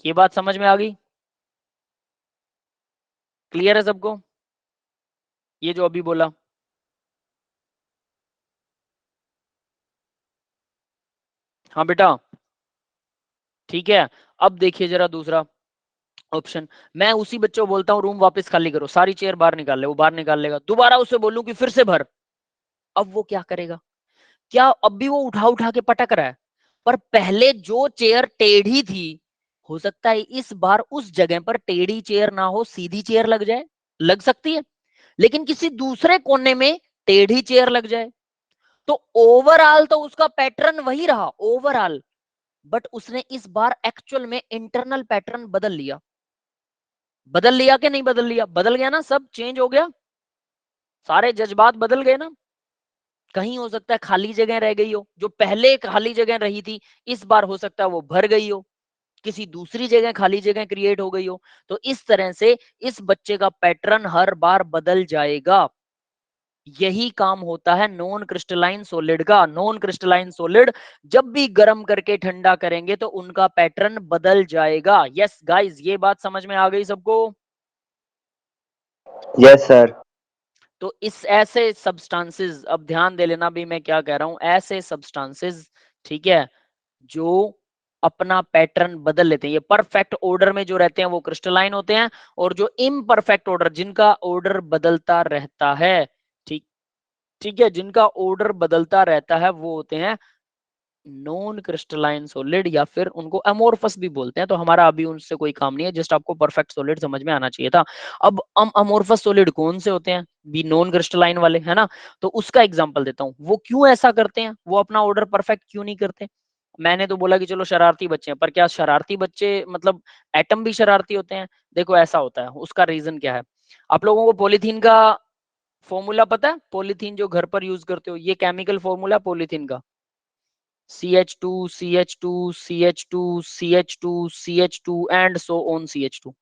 A: ये बात समझ में आ गई? क्लियर है सबको ये जो अभी बोला? हाँ बेटा, ठीक है। अब देखिए जरा दूसरा ऑप्शन, मैं उसी बच्चे को बोलता हूँ रूम वापस खाली करो, सारी चेयर बाहर निकाल ले, वो बाहर निकाल लेगा। दोबारा उसे बोलूं कि फिर से भर, अब वो क्या करेगा? क्या अब भी वो उठा उठा के पटक रहा है, पर पहले जो चेयर टेढ़ी थी, हो सकता है इस बार उस जगह पर टेढ़ी चेयर ना हो, सीधी चेयर लग जाए, लग सकती है। लेकिन किसी दूसरे कोने में टेढ़ी चेयर लग जाए, तो ओवरऑल तो उसका पैटर्न वही रहा ओवरऑल, बट उसने इस बार एक्चुअल में इंटरनल पैटर्न बदल लिया। बदल लिया कि नहीं बदल लिया? बदल गया ना, सब चेंज हो गया, सारे जज्बात बदल गए ना। कहीं हो सकता है खाली जगह रह गई हो, जो पहले खाली जगह रही थी इस बार हो सकता है वो भर गई हो, किसी दूसरी जगह खाली जगह क्रिएट हो गई हो। तो इस तरह से इस बच्चे का पैटर्न हर बार बदल जाएगा। यही काम होता है नॉन क्रिस्टलाइन सॉलिड का। नॉन क्रिस्टलाइन सॉलिड जब भी गर्म करके ठंडा करेंगे तो उनका पैटर्न बदल जाएगा। यस गाइस, ये बात समझ में आ गई सबको?
B: Yes sir.
A: तो इस ऐसे सब्सटेंसेस, अब ध्यान दे लेना भी मैं क्या कह रहा हूं, ऐसे सब्सटेंसेस, ठीक है, जो अपना पैटर्न बदल लेते हैं, ये परफेक्ट ऑर्डर में जो रहते हैं वो क्रिस्टलाइन होते हैं, और जो इम्परफेक्ट ऑर्डर, जिनका ऑर्डर बदलता रहता है, ठीक ठीक है, जिनका ऑर्डर बदलता रहता है वो होते हैं नॉन क्रिस्टलाइन सॉलिड, या फिर उनको अमोर्फस भी बोलते हैं। तो हमारा अभी उनसे कोई काम नहीं है, जस्ट आपको परफेक्ट सॉलिड समझ में आना चाहिए था। अब अमोर्फस सॉलिड कौन से होते हैं? भी नॉन क्रिस्टलाइन वाले, है ना। तो उसका एग्जांपल देता हूं, वो क्यों ऐसा करते हैं, वो अपना ऑर्डर परफेक्ट क्यों नहीं करते। मैंने तो बोला कि चलो शरारती बच्चे हैं, पर क्या शरारती बच्चे मतलब एटम भी शरारती होते हैं? देखो ऐसा होता है, उसका रीजन क्या है। आप लोगों को पॉलीथीन का फॉर्मूला पता है? पॉलीथीन जो घर पर यूज करते हो, ये केमिकल फॉर्मूला पॉलीथीन का, CH2 CH2 CH2 CH2 CH2 and so on CH2।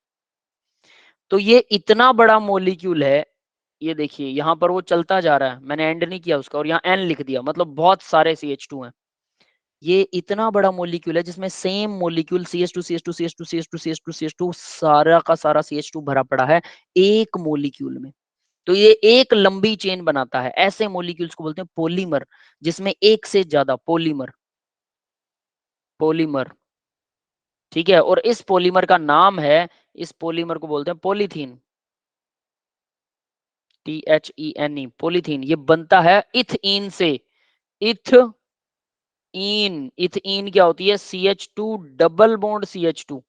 A: तो ये इतना बड़ा मॉलिक्यूल है, ये देखिए यहां पर वो चलता जा रहा है, मैंने एंड नहीं किया उसका, और यहाँ एन लिख दिया, मतलब बहुत सारे CH2 हैं। ये इतना बड़ा मॉलिक्यूल है जिसमें same molecule CH2 CH2 CH2 CH2 CH2 CH2 सारा का सारा CH2 भरा पड़ा है एक मॉलिक्यूल में। तो ये एक लंबी चेन बनाता है, ऐसे मॉलिक्यूल्स को बोलते हैं पॉलीमर, जिसमें एक से ज्यादा पॉलीमर, पॉलीमर, ठीक है। और इस पॉलीमर का नाम है, इस पॉलीमर को बोलते हैं पॉलीथीन, THENE, पॉलीथीन। ये बनता है इथीन से, इथीन। इथीन क्या होती है? CH2 डबल बॉन्ड CH2,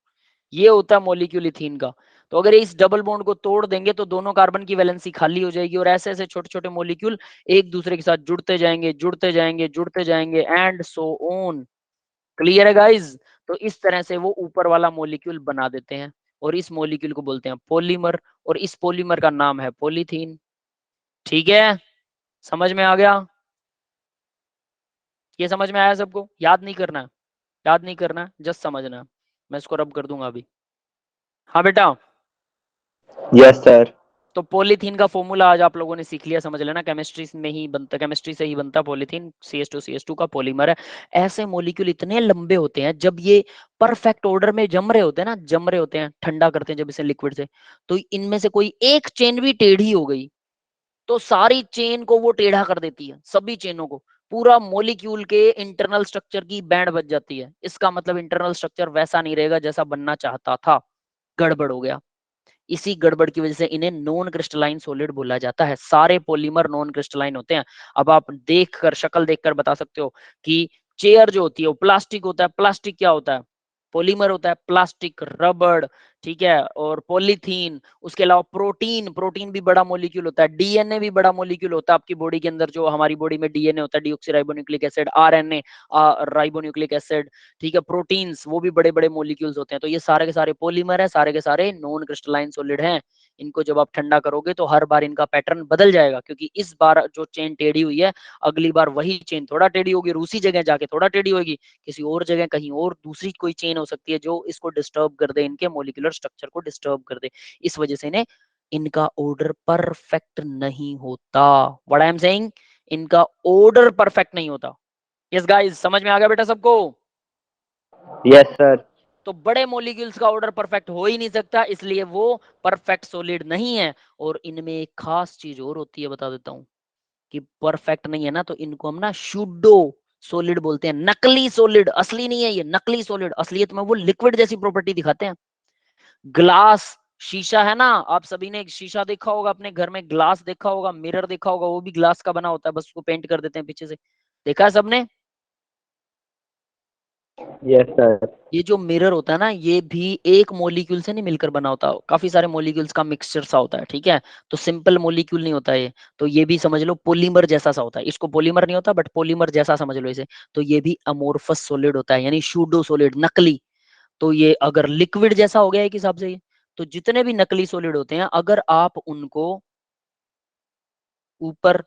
A: ये होता है मॉलिक्यूल इथीन का। तो अगर इस डबल बॉन्ड को तोड़ देंगे तो दोनों कार्बन की वैलेंसी खाली हो जाएगी, और ऐसे ऐसे छोटे छोटे मॉलिक्यूल एक दूसरे के साथ जुड़ते जाएंगे, जुड़ते जाएंगे, जुड़ते जाएंगे, एंड सो ऑन। क्लियर है गाइज? तो इस तरह से वो ऊपर वाला मॉलिक्यूल बना देते हैं, और इस मॉलिक्यूल को बोलते हैं पॉलीमर, और इस पॉलीमर का नाम है पॉलीथीन। ठीक है, समझ में आ गया? ये समझ में आया सबको? याद नहीं करना है, याद नहीं करना है, जस्ट समझना है। मैं इसको रब कर दूंगा अभी। हाँ बेटा।
B: Yes sir.
A: तो पॉलीथीन का फॉर्मूला आज आप लोगों ने सीख लिया, समझ लेना, केमिस्ट्री में ही बनता, केमिस्ट्री से ही बनता पॉलीथीन, CH2 का पॉलीमर है। ऐसे मॉलिक्यूल इतने लंबे होते हैं, जब ये परफेक्ट ऑर्डर में जम रहे होते हैं ना, जम रहे होते हैं, ठंडा करते हैं जब इसे लिक्विड से, तो इनमें से कोई एक चेन भी टेढ़ी हो गई तो सारी चेन को वो टेढ़ा कर देती है, सभी चेनों को। पूरा मॉलिक्यूल के इंटरनल स्ट्रक्चर की बैंड बज जाती है। इसका मतलब इंटरनल स्ट्रक्चर वैसा नहीं रहेगा जैसा बनना चाहता था, गड़बड़ हो गया। इसी गड़बड़ की वजह से इन्हें नॉन क्रिस्टलाइन सॉलिड बोला जाता है। सारे पॉलीमर नॉन क्रिस्टलाइन होते हैं। अब आप देखकर, शक्ल देखकर बता सकते हो कि चेयर जो होती है वो प्लास्टिक होता है। प्लास्टिक क्या होता है? पॉलीमर होता है। प्लास्टिक, रबड़, ठीक है, और पॉलीथीन। उसके अलावा प्रोटीन, प्रोटीन भी बड़ा मॉलिक्यूल होता है। डीएनए भी बड़ा मॉलिक्यूल होता है। आपकी बॉडी के अंदर जो हमारी बॉडी में डीएनए होता है, deoxyribonucleic acid, RNA, ribonucleic acid, ठीक है, प्रोटीन्स, वो भी बड़े बड़े मॉलिक्यूल्स होते हैं। तो ये सारे के सारे पॉलीमर है, सारे के सारे नॉन क्रिस्टलाइन सॉलिड हैं। इनको जब आप ठंडा करोगे तो हर बार इनका पैटर्न बदल जाएगा, क्योंकि इस बार जो चेन टेढ़ी हुई है, अगली बार वही चेन थोड़ा टेढ़ी होगी, और उसी जगह जाके थोड़ा टेढ़ी होगी, किसी और जगह कहीं और दूसरी कोई चेन हो सकती है जो इसको डिस्टर्ब कर दे, इनके मॉलिक्यूलर स्ट्रक्चर को डिस्टर्ब कर दे। इस वजह से इन्हें, इनका ऑर्डर परफेक्ट नहीं होता। व्हाट आई एम सेइंग, इनका ऑर्डर परफेक्ट नहीं होता। यस गाइस, समझ में आ गया बेटा सबको?
B: Yes sir.
A: तो बड़े मॉलिक्यूल्स का ऑर्डर परफेक्ट हो ही नहीं सकता, इसलिए वो परफेक्ट सॉलिड नहीं है। और इनमें एक खास चीज और होती है, बता देता हूं, कि परफेक्ट नहीं है ना, तो इनको हम ना शूडो सॉलिड बोलते हैं, नकली सॉलिड। असली नहीं है ये, नकली सॉलिड। असलियत में वो लिक्विड जैसी प्रॉपर्टी दिखाते हैं। ग्लास, शीशा है ना, आप सभी ने एक शीशा देखा होगा अपने घर में, ग्लास देखा होगा, मिरर देखा होगा, वो भी ग्लास का बना होता है, बस उसको पेंट कर देते हैं पीछे से। देखा है सबने?
B: Yes sir.
A: ये जो मिरर होता है ना, ये भी एक मॉलिक्यूल से नहीं मिलकर बना होता, काफी सारे मॉलिक्यूल्स का मिक्सचर सा होता है, ठीक है। तो सिंपल मॉलिक्यूल नहीं होता ये। तो ये भी समझ लो पॉलीमर जैसा सा होता है, इसको पॉलीमर नहीं होता बट पॉलीमर जैसा समझ लो इसे। तो ये भी अमोर्फस सॉलिड होता है, यानी शूडो सॉलिड, नकली। तो ये अगर लिक्विड जैसा हो गया एक हिसाब से ये, तो जितने भी नकली सॉलिड होते हैं अगर आप उनको ऊपर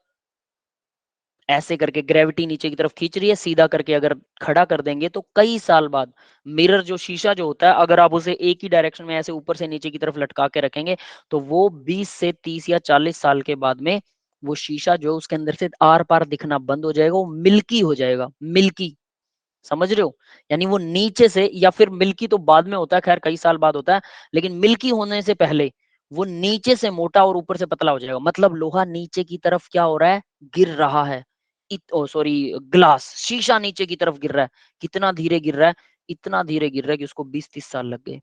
A: ऐसे करके, ग्रेविटी नीचे की तरफ खींच रही है, सीधा करके अगर खड़ा कर देंगे तो कई साल बाद मिरर जो शीशा जो होता है, अगर आप उसे एक ही डायरेक्शन में ऐसे ऊपर से नीचे की तरफ लटका के रखेंगे तो वो 20 से 30 या 40 साल के बाद में वो शीशा जो है उसके अंदर से आर पार दिखना बंद हो जाएगा, वो मिल्की हो जाएगा, मिल्की। समझ रहे हो? यानी वो नीचे से, या फिर मिल्की तो बाद में होता है, खैर कई साल बाद होता है, लेकिन मिल्की होने से पहले वो नीचे से मोटा और ऊपर से पतला हो जाएगा। मतलब लोहा नीचे की तरफ क्या हो रहा है, गिर रहा है। सॉरी, ग्लास, शीशा नीचे की तरफ गिर रहा है। कितना धीरे गिर रहा है? इतना धीरे गिर रहा है कि उसको 20-30 साल लग गए।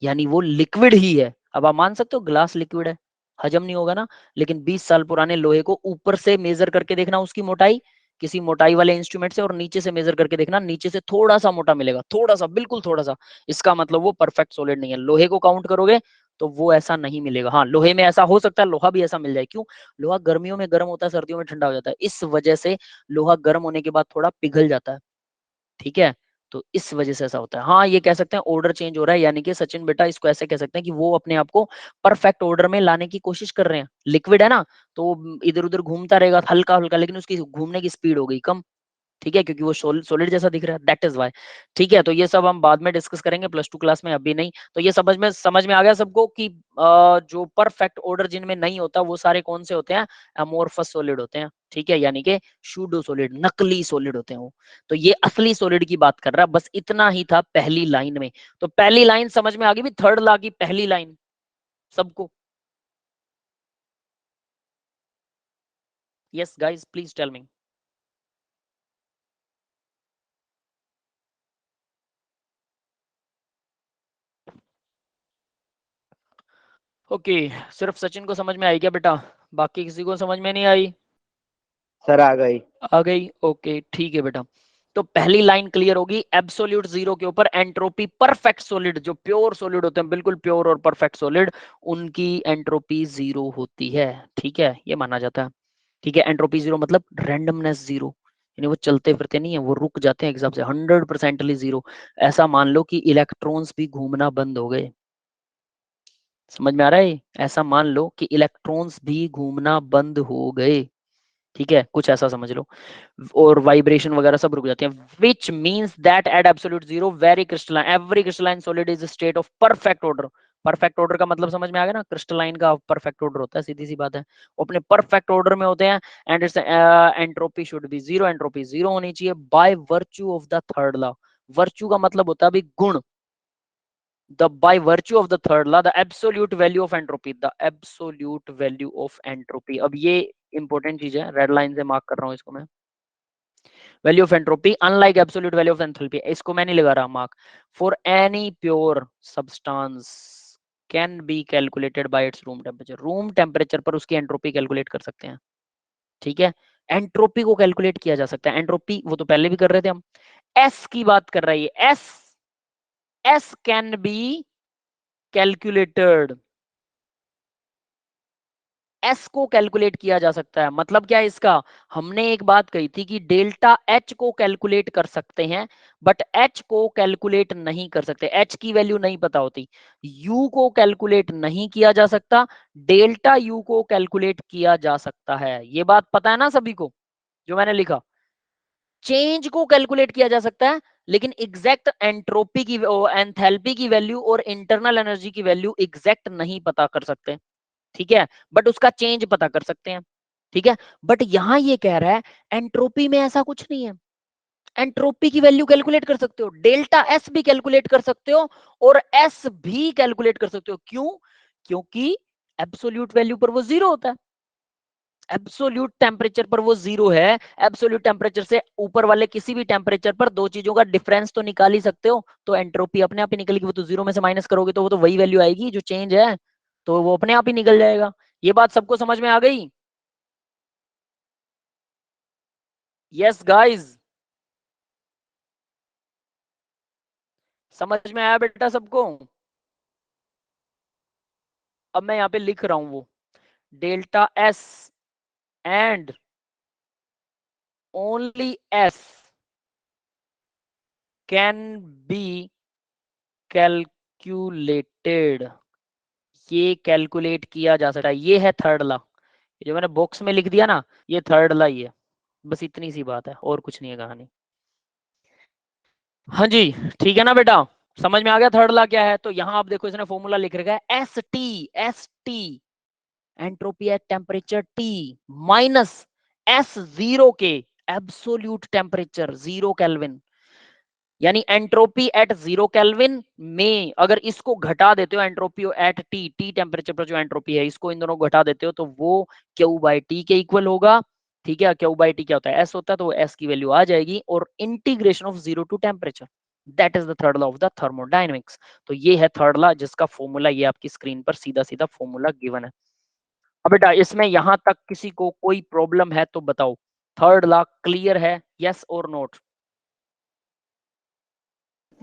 A: यानी वो लिक्विड ही है। अब आप मान सकते हो ग्लास लिक्विड है, हजम नहीं होगा ना। लेकिन 20 साल पुराने लोहे को ऊपर से मेजर करके देखना उसकी मोटाई, किसी मोटाई वाले इंस्ट्रूमेंट से, और नीचे से मेजर करके देखना, नीचे से थोड़ा सा मोटा मिलेगा, थोड़ा सा, बिल्कुल थोड़ा सा। इसका मतलब वो परफेक्ट सॉलिड नहीं है। लोहे को काउंट करोगे तो वो ऐसा नहीं मिलेगा। हाँ, लोहे में ऐसा हो सकता है, लोहा भी ऐसा मिल जाए। क्यों? लोहा गर्मियों में गर्म होता है, सर्दियों में ठंडा हो जाता है, इस वजह से लोहा गर्म होने के बाद थोड़ा पिघल जाता है, ठीक है। तो इस वजह से ऐसा होता है। हाँ, ये कह सकते हैं ऑर्डर चेंज हो रहा है, यानी कि सचिन बेटा इसको ऐसे कह सकते हैं कि वो अपने आप को परफेक्ट ऑर्डर में लाने की कोशिश कर रहे हैं। लिक्विड है ना, तो इधर उधर घूमता रहेगा हल्का हल्का, लेकिन उसकी घूमने की स्पीड हो गई कम, ठीक है, क्योंकि वो सॉलिड जैसा दिख रहा है, दैट इज वाई। ठीक है, तो ये सब हम बाद में डिस्कस करेंगे, +2 क्लास में, अभी नहीं। तो ये समझ में आ गया सबको कि जो परफेक्ट ऑर्डर जिनमें नहीं होता वो सारे कौन से होते हैं, अमोर्फस सॉलिड होते हैं, ठीक है, यानी कि शूडो सॉलिड, नकली सॉलिड होते हैं वो। तो ये असली सॉलिड की बात कर रहा है। बस इतना ही था पहली लाइन में। तो पहली लाइन समझ में आ गई भी, थर्ड लॉ की पहली लाइन सबको? Yes guys, please tell me. Okay, सिर्फ सचिन को समझ में आई क्या बेटा? बाकी किसी को समझ में नहीं आई?
B: सर आ गई।
A: आ गई, ओके ठीक है बेटा। तो पहली लाइन क्लियर होगी, एब्सोल्यूट जीरो के ऊपर एंट्रोपी, परफेक्ट सॉलिड जो प्योर सॉलिड होते हैं, बिल्कुल प्योर और परफेक्ट सॉलिड, उनकी एंट्रोपी जीरो होती है, ठीक है, ये माना जाता है। ठीक है, एंट्रोपी जीरो मतलब रैंडमनेस जीरो, यानी वो चलते फिरते नहीं है, वो रुक जाते हैं एक हिसाब से, 100% जीरो। ऐसा मान लो कि इलेक्ट्रॉन्स भी घूमना बंद हो गए। समझ में आ रहा है? ऐसा मान लो कि इलेक्ट्रॉन्स भी घूमना बंद हो गए, ठीक है, कुछ ऐसा समझ लो। और वाइब्रेशन वगैरह सब रुक जाती हैं, which means that at absolute zero very crystalline, every crystalline solid is state of perfect order. Perfect order का मतलब समझ में आ गया ना, क्रिस्टलाइन का परफेक्ट ऑर्डर होता है, सीधी सी बात है, वो अपने परफेक्ट ऑर्डर में होते हैं। And it's entropy should be zero, entropy zero होनी चाहिए by virtue of the third law. Virtue का मतलब होता है भी गुण। The by virtue of the third law, the absolute value of entropy, the absolute value of entropy। अब ये इंपॉर्टेंट चीज है, रेड लाइन से मार्क कर रहा हूं इसको मैं। Value of entropy unlike absolute value of enthalpy, इसको मैं नहीं लगा रहा mark. For any pure substance can be calculated by it's room temperature, room temperature पर उसकी एंट्रोपी कैलकुलेट कर सकते हैं, ठीक है। एंट्रोपी को कैलकुलेट किया जा सकता है, एंट्रोपी वो तो पहले भी कर रहे थे हम। एस की बात कर रही है, S, S can be calculated, S को कैलकुलेट किया जा सकता है। मतलब क्या है इसका? हमने एक बात कही थी कि डेल्टा एच को कैलकुलेट कर सकते हैं, बट एच को कैलकुलेट नहीं कर सकते, एच की वैल्यू नहीं पता होती। यू को कैलकुलेट नहीं किया जा सकता, डेल्टा यू को कैलकुलेट किया जा सकता है। ये बात पता है ना सभी को जो मैंने लिखा? चेंज को कैलकुलेट किया जा सकता है, लेकिन एग्जैक्ट एंट्रोपी की, एंथैल्पी की वैल्यू और इंटरनल एनर्जी की वैल्यू एग्जैक्ट नहीं पता कर सकते, ठीक है, बट उसका चेंज पता कर सकते हैं, ठीक है। बट यहां ये कह रहा है एंट्रोपी में ऐसा कुछ नहीं है। एंट्रोपी की वैल्यू कैलकुलेट कर सकते हो, डेल्टा एस भी कैलकुलेट कर सकते हो, और एस भी कैलकुलेट कर सकते हो। क्यों? क्योंकि एब्सोल्यूट वैल्यू पर वो जीरो होता है, एब्सोल्यूट टेम्परेचर पर वो जीरो है। एब्सोल्यूट टेम्परेचर से ऊपर वाले किसी भी टेम्परेचर पर दो चीजों का डिफरेंस तो निकाल ही सकते हो, तो एंट्रोपी अपने आप ही निकलेगी। वो तो जीरो में से माइनस करोगे तो वो तो वही वैल्यू आएगी जो चेंज है, तो वो अपने आप ही निकल जाएगा। ये बात सबको समझ में आ गई? Yes guys. समझ में आया बेटा सबको? अब मैं यहाँ पे लिख रहा हूं वो delta S and only S can be calculated. ये कैलकुलेट किया जा सकता है, ये है थर्ड लॉ। जो मैंने बॉक्स में लिख दिया ना, ये थर्ड लॉ ही है। बस इतनी सी बात है, और कुछ नहीं है कहानी। हाँ जी, ठीक है ना बेटा? समझ में आ गया थर्ड लॉ क्या है? तो यहां आप देखो, इसने फॉर्मूला लिख रखा है S T entropy at temperature T minus S zero के एब्सोल्यूट टेम्परेचर 0 केल्विन। यानी एंट्रोपी एट 0 केल्विन में अगर इसको घटा देते हो, entropy at T, T temperature पर जो एंट्रोपी है, इसको इन दोनों को घटा देते हो तो वो क्यू बाई टी के इक्वल होगा। ठीक है, क्यू बाई टी क्या होता है? एस होता है, तो एस की वैल्यू आ जाएगी, और integration of zero to temperature, that is the third law of the thermodynamics. तो ये है थर्ड लॉ, जिसका फॉर्मूला ये आपकी स्क्रीन पर सीधा सीधा फॉर्मूला गिवन है। अब बेटा इसमें यहां तक किसी को कोई प्रॉब्लम है तो बताओ, थर्ड लॉ क्लियर है, यस और नोट?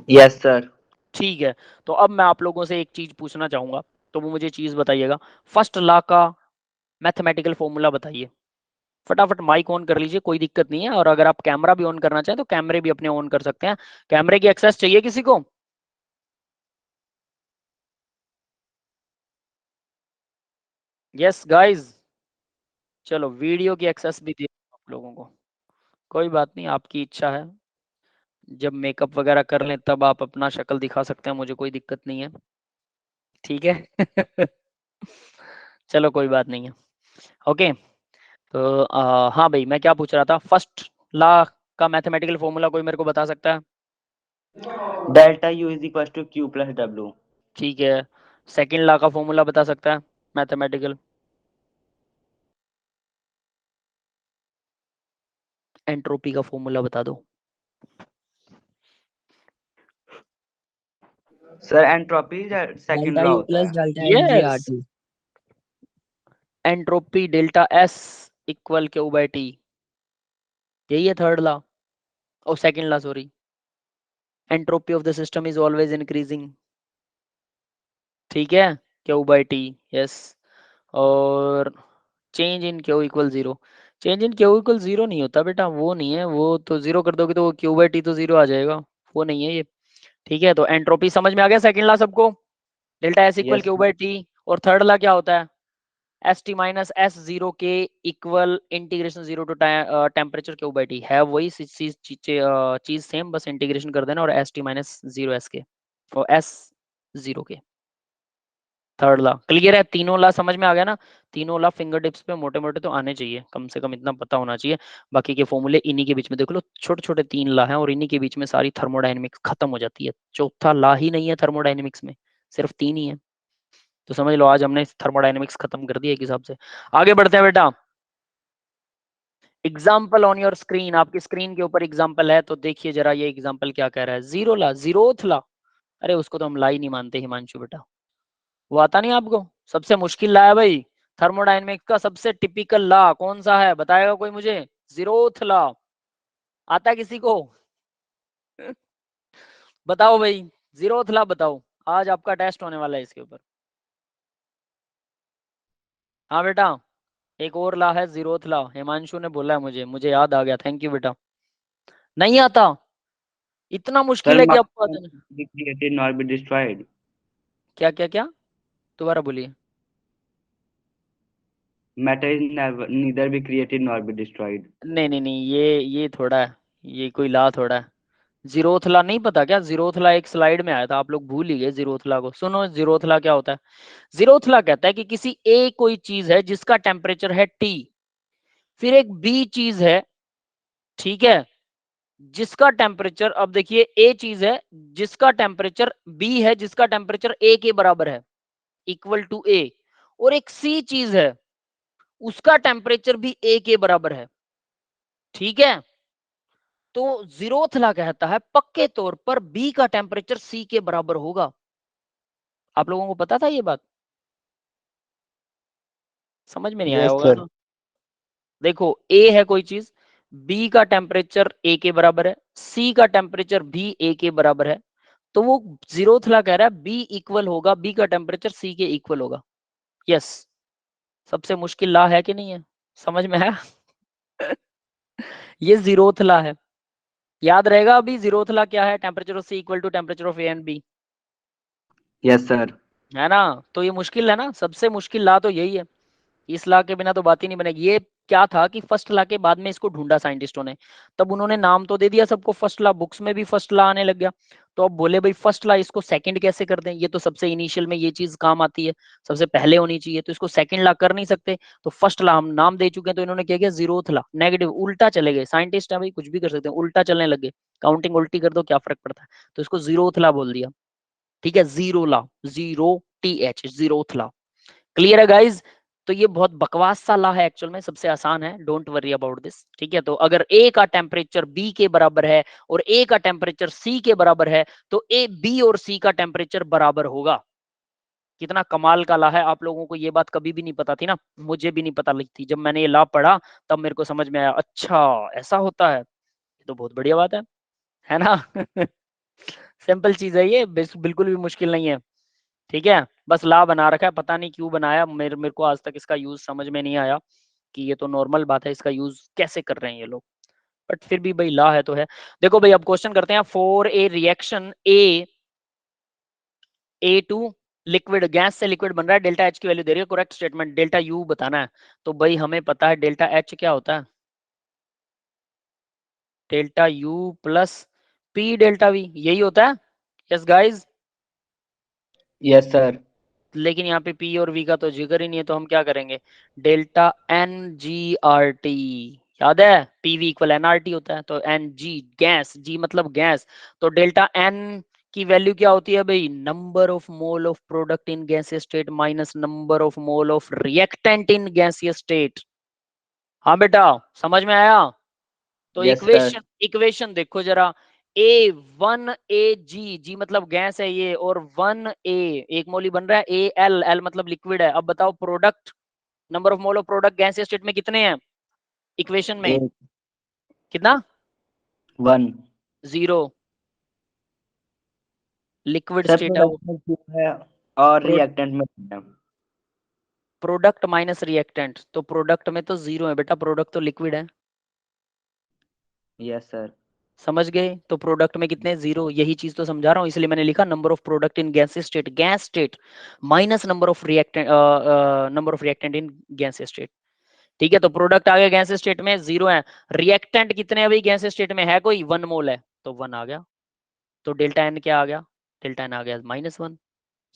B: Yes sir.
A: ठीक है, तो अब मैं आप लोगों से एक चीज पूछना चाहूंगा, तो वो मुझे चीज बताइएगा। फर्स्ट लॉ का मैथमेटिकल फॉर्मूला बताइए। फटाफट माइक ऑन कर लीजिए, कोई दिक्कत नहीं है, और अगर आप कैमरा भी ऑन करना चाहें तो कैमरे भी अपने ऑन कर सकते हैं। कैमरे की एक्सेस चाहिए किसी को? यस गाइस, चलो वीडियो की एक्सेस भी दे आप लोगों को, कोई बात नहीं, आपकी इच्छा है। जब मेकअप वगैरह कर लें तब आप अपना शक्ल दिखा सकते हैं, मुझे कोई दिक्कत नहीं है। ठीक है। चलो कोई बात नहीं है। ओके, तो हाँ भाई, मैं क्या पूछ रहा था, फर्स्ट लॉ का मैथमेटिकल फॉर्मूला कोई मेरे को बता सकता है?
B: Delta U is equal to Q plus W.
A: ठीक है, सेकंड लॉ का फॉर्मूला बता सकता है मैथमेटिकल? एंट्रोपी का फॉर्मूला बता दो।
B: Sir entropy second
C: delta
B: law
C: U
B: होता
C: प्लस
B: है।
C: Delta H G R
A: yes,
C: T.
A: Entropy delta S equal Q by T, यही है थर्ड लॉ, और second law sorry, entropy of the system is always increasing. ठीक है, Q by T, yes. और change in Q equal zero, change in Q equal zero नहीं होता बेटा, वो नहीं है, वो तो जीरो कर दोगे तो वो क्यू बाई टी तो जीरो आ जाएगा, वो नहीं है ये। ठीक है, तो एंट्रोपी समझ में आ गया सेकंड लॉ सबको? Delta S equal
B: yes.
A: Q by T. और थर्ड लॉ क्या होता है? S T minus S zero के equal integration zero to temperature Q by T, है वही चीज सेम, बस इंटीग्रेशन कर देना, और S T minus zero S K, और S zero K. Third law clear है? तीनों लॉ समझ में आ गया ना? तीनों लॉ फिंगर टिप्स पे मोटे मोटे तो आने चाहिए, कम से कम इतना पता होना चाहिए। बाकी के फॉर्मूले इन्हीं के बीच में देख लो, छोटे छोटे तीन लॉ हैं, और इन्हीं के बीच में सारी थर्मोडायनेमिक्स खत्म हो जाती है। चौथा लॉ ही नहीं है थर्मोडायनेमिक्स में, सिर्फ तीन ही है। तो समझ लो आज हमने थर्मोडायनेमिक्स खत्म कर दिया एक हिसाब से। आगे बढ़ते हैं बेटा। एग्जाम्पल ऑन योर स्क्रीन, आपकी स्क्रीन के ऊपर एग्जाम्पल है, तो देखिए जरा ये एग्जाम्पल क्या कह रहा है। जीरो ला, जीरोथ ला, अरे उसको तो हम ला ही नहीं मानते हिमांशु बेटा, वो आता नहीं आपको? सबसे मुश्किल ला है भाई, थर्मोडायनेमिक्स का सबसे टिपिकल ला कौन सा है, बताएगा कोई मुझे? जीरोथ ला, आता है किसी को? बताओ भाई, जीरोथ ला बताओ, आज आपका टेस्ट होने वाला है इसके ऊपर। हाँ बेटा, एक और ला है जीरोथ ला, हिमांशु ने बोला है मुझे, मुझे याद आ गया, थैंक यू बेटा। नहीं आता? इतना
B: सर
A: मुश्किल है कि आपको आता नहीं?
B: Be created not be destroyed.
A: क्या क्या क्या, दोबारा बोलिए।
B: Matter is neither be created not be destroyed.
A: नहीं नहीं नहीं, ये थोड़ा है, ये कोई ला थोड़ा है। जीरोथला नहीं पता क्या? जीरोथला एक स्लाइड में आया था, आप लोग भूल ही गए जीरोथला को। सुनो जीरोथला क्या होता है। जीरोथला कहता है कि किसी ए कोई चीज है जिसका टेम्परेचर है टी, फिर एक बी चीज है, ठीक है, जिसका टेम्परेचर, अब देखिए ए चीज है जिसका टेम्परेचर बी है, जिसका टेम्परेचर ए के बराबर है, इक्वल टू ए, और एक सी चीज है उसका टेम्परेचर भी ए के बराबर है। ठीक है, तो जीरोथला कहता है पक्के तौर पर बी का टेम्परेचर सी के बराबर होगा। आप लोगों को पता था ये बात? समझ में नहीं आया
B: यस
A: होगा
B: सर।
A: ना? देखो, ए है कोई चीज, बी का टेम्परेचर ए के बराबर है, सी का टेम्परेचर भी ए के बराबर है, तो वो जीरोथ ला कह रहा है बी इक्वल होगा, बी का टेम्परेचर सी के इक्वल होगा। यस, सबसे मुश्किल ला है कि नहीं है, समझ में है? ये जीरोथ ला है, याद रहेगा अभी जीरोथ ला क्या है, temperature of C equal to temperature of A and B,
B: yes sir.
A: है ना? तो ये मुश्किल है ना, सबसे मुश्किल ला तो यही है, इस ला के बिना तो बात ही नहीं बनेगी। ये क्या था कि फर्स्ट ला के बाद में इसको ढूंढा साइंटिस्टों ने, तब उन्होंने नाम तो दे दिया सबको फर्स्ट ला, बुक्स में भी फर्स्ट ला आने लग गया। तो अब बोले भाई फर्स्ट ला इसको सेकंड कैसे कर दें, ये तो सबसे इनिशियल में ये चीज काम आती है, सबसे पहले होनी चाहिए, तो इसको सेकंड ला कर नहीं सकते, तो फर्स्ट ला हम नाम दे चुके हैं, तो इन्होंने क्या किया, जीरोथ ला, नेगेटिव उल्टा चले गए, साइंटिस्ट है भाई कुछ भी कर सकते हैं, उल्टा चलने लगे, काउंटिंग उल्टी कर दो क्या फर्क पड़ता है, तो इसको जीरोथ ला बोल दिया। ठीक है, जीरो ला, जीरो टी एच, जीरोथ ला। क्लियर है गाइज? तो ये बहुत बकवास सा ला है, एक्चुअल में सबसे आसान है, डोंट वरी अबाउट दिस। ठीक है, तो अगर ए का टेम्परेचर बी के बराबर है और ए का टेम्परेचर सी के बराबर है, तो ए बी और सी का टेम्परेचर बराबर होगा। कितना कमाल का ला है, आप लोगों को ये बात कभी भी नहीं पता थी ना, मुझे भी नहीं पता लगी थी, जब मैंने ये ला पढ़ा तब मेरे को समझ में आया, अच्छा ऐसा होता है, ये तो बहुत बढ़िया बात है ना? सिंपल चीज है ये, बिल्कुल भी मुश्किल नहीं है। ठीक है, बस ला बना रखा है, पता नहीं क्यों बनाया, मेरे मेरे को आज तक इसका यूज समझ में नहीं आया कि ये तो नॉर्मल बात है, इसका यूज कैसे कर रहे हैं ये लोग, बट फिर भी भाई ला है तो है। देखो भाई अब क्वेश्चन करते हैं, for a reaction A to liquid, gas से लिक्विड बन रहा है, डेल्टा एच की वैल्यू दे रही है, करेक्ट स्टेटमेंट, डेल्टा यू बताना है। तो भाई हमें पता है डेल्टा एच क्या होता है, delta U plus P delta we, यही होता है। Yes guys,
B: yes sir.
A: लेकिन यहाँ पे पी और वी का तो जिक्र ही नहीं है, तो हम क्या करेंगे, delta N G R T, याद है P V equal N R T होता है, तो एन जी गैस, जी मतलब गैस, तो डेल्टा एन की वैल्यू क्या होती है भाई, number of mole of product in gaseous state minus number of mole of reactant in gaseous state. हाँ बेटा, समझ में आया? तो
B: यस सर।
A: इक्वेशन इक्वेशन देखो जरा, ए वन ए जी, जी मतलब गैस है ये, और वन ए, एक मोल ही बन रहा है, ए एल, एल मतलब लिक्विड है। अब बताओ product, number of mole of product gas state में कितने हैं इक्वेशन में,
B: एक,
A: कितना,
B: one.
A: Zero, liquid
B: sir
A: state है वो।
B: प्रोडक्ट में टू है और
A: प्रो,
B: रिएक्टेंट में है।
A: प्रोडक्ट माइनस रिएक्टेंट, तो प्रोडक्ट में तो जीरो है बेटा, प्रोडक्ट तो लिक्विड है,
B: यस सर।
A: समझ गए? तो प्रोडक्ट में कितने, जीरो, यही चीज तो समझा रहा हूँ, इसलिए मैंने लिखा number of product in gas state, gas state minus number of reactant in gas state. ठीक है, तो प्रोडक्ट आ गया गैस स्टेट में, जीरो है, रिएक्टेंट कितने अभी गैस स्टेट में है, कोई वन मोल है, तो वन आ गया, तो डेल्टा एन क्या आ गया, डेल्टा एन आ गया -1।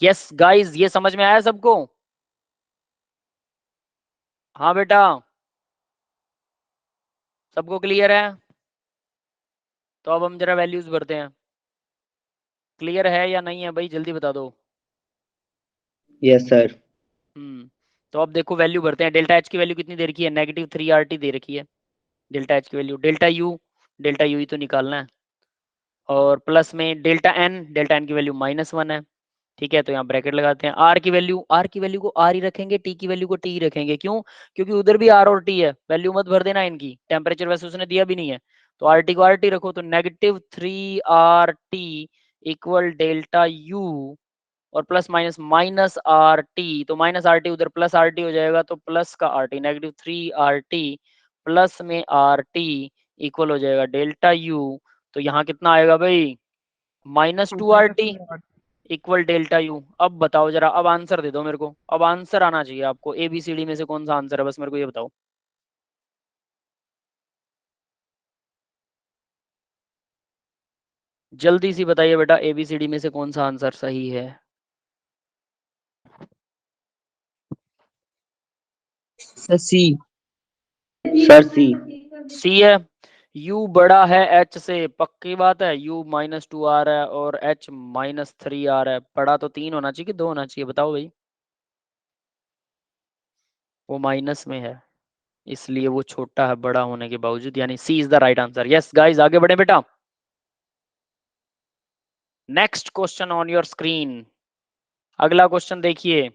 A: यस गाइज, ये समझ में आया सबको? हाँ बेटा, सबको क्लियर है? तो अब हम जरा वैल्यूज भरते हैं, क्लियर है या नहीं है भाई, जल्दी बता दो।
B: Yes sir.
A: तो अब देखो वैल्यू भरते हैं, डेल्टा एच की वैल्यू कितनी दे रखी है, -3 RT दे रखी है, डेल्टा एच की वैल्यू, डेल्टा यू ही तो निकालना है, और प्लस में डेल्टा एन की वैल्यू -1 है। ठीक है, तो यहाँ ब्रैकेट लगाते हैं, आर की वैल्यू को आर ही रखेंगे, टी की वैल्यू को टी ही रखेंगे, क्यों, क्योंकि उधर भी आर और टी है, वैल्यू मत भर देना इनकी, टेम्परेचर वैसे उसने दिया भी नहीं है, तो आर टी को आर टी रखो, तो -3 RT इक्वल डेल्टा यू, और प्लस माइनस -RT, तो -RT उधर +RT हो जाएगा, तो प्लस का RT, -3 RT प्लस में RT इक्वल हो जाएगा डेल्टा यू, तो यहाँ कितना आएगा भाई, -2 RT इक्वल डेल्टा यू। अब बताओ जरा, अब आंसर दे दो मेरे को, अब आंसर आना चाहिए आपको, ABCD में से कौन सा आंसर है, बस मेरे को ये बताओ, जल्दी सी बताइए बेटा, ABCD में से कौन सा आंसर सही है?
B: सर सी। सर सी।
A: सी है, U बड़ा है H से, पक्की बात है, U -2 आ रहा है और H -3 आ रहा है, बड़ा तो 3 होना चाहिए कि 2 होना चाहिए, बताओ भाई, वो माइनस में है, इसलिए वो छोटा है बड़ा होने के बावजूद, यानी C is the right answer. Yes guys, आगे बढ़े बेटा, next question on your screen, अगला क्वेश्चन देखिए,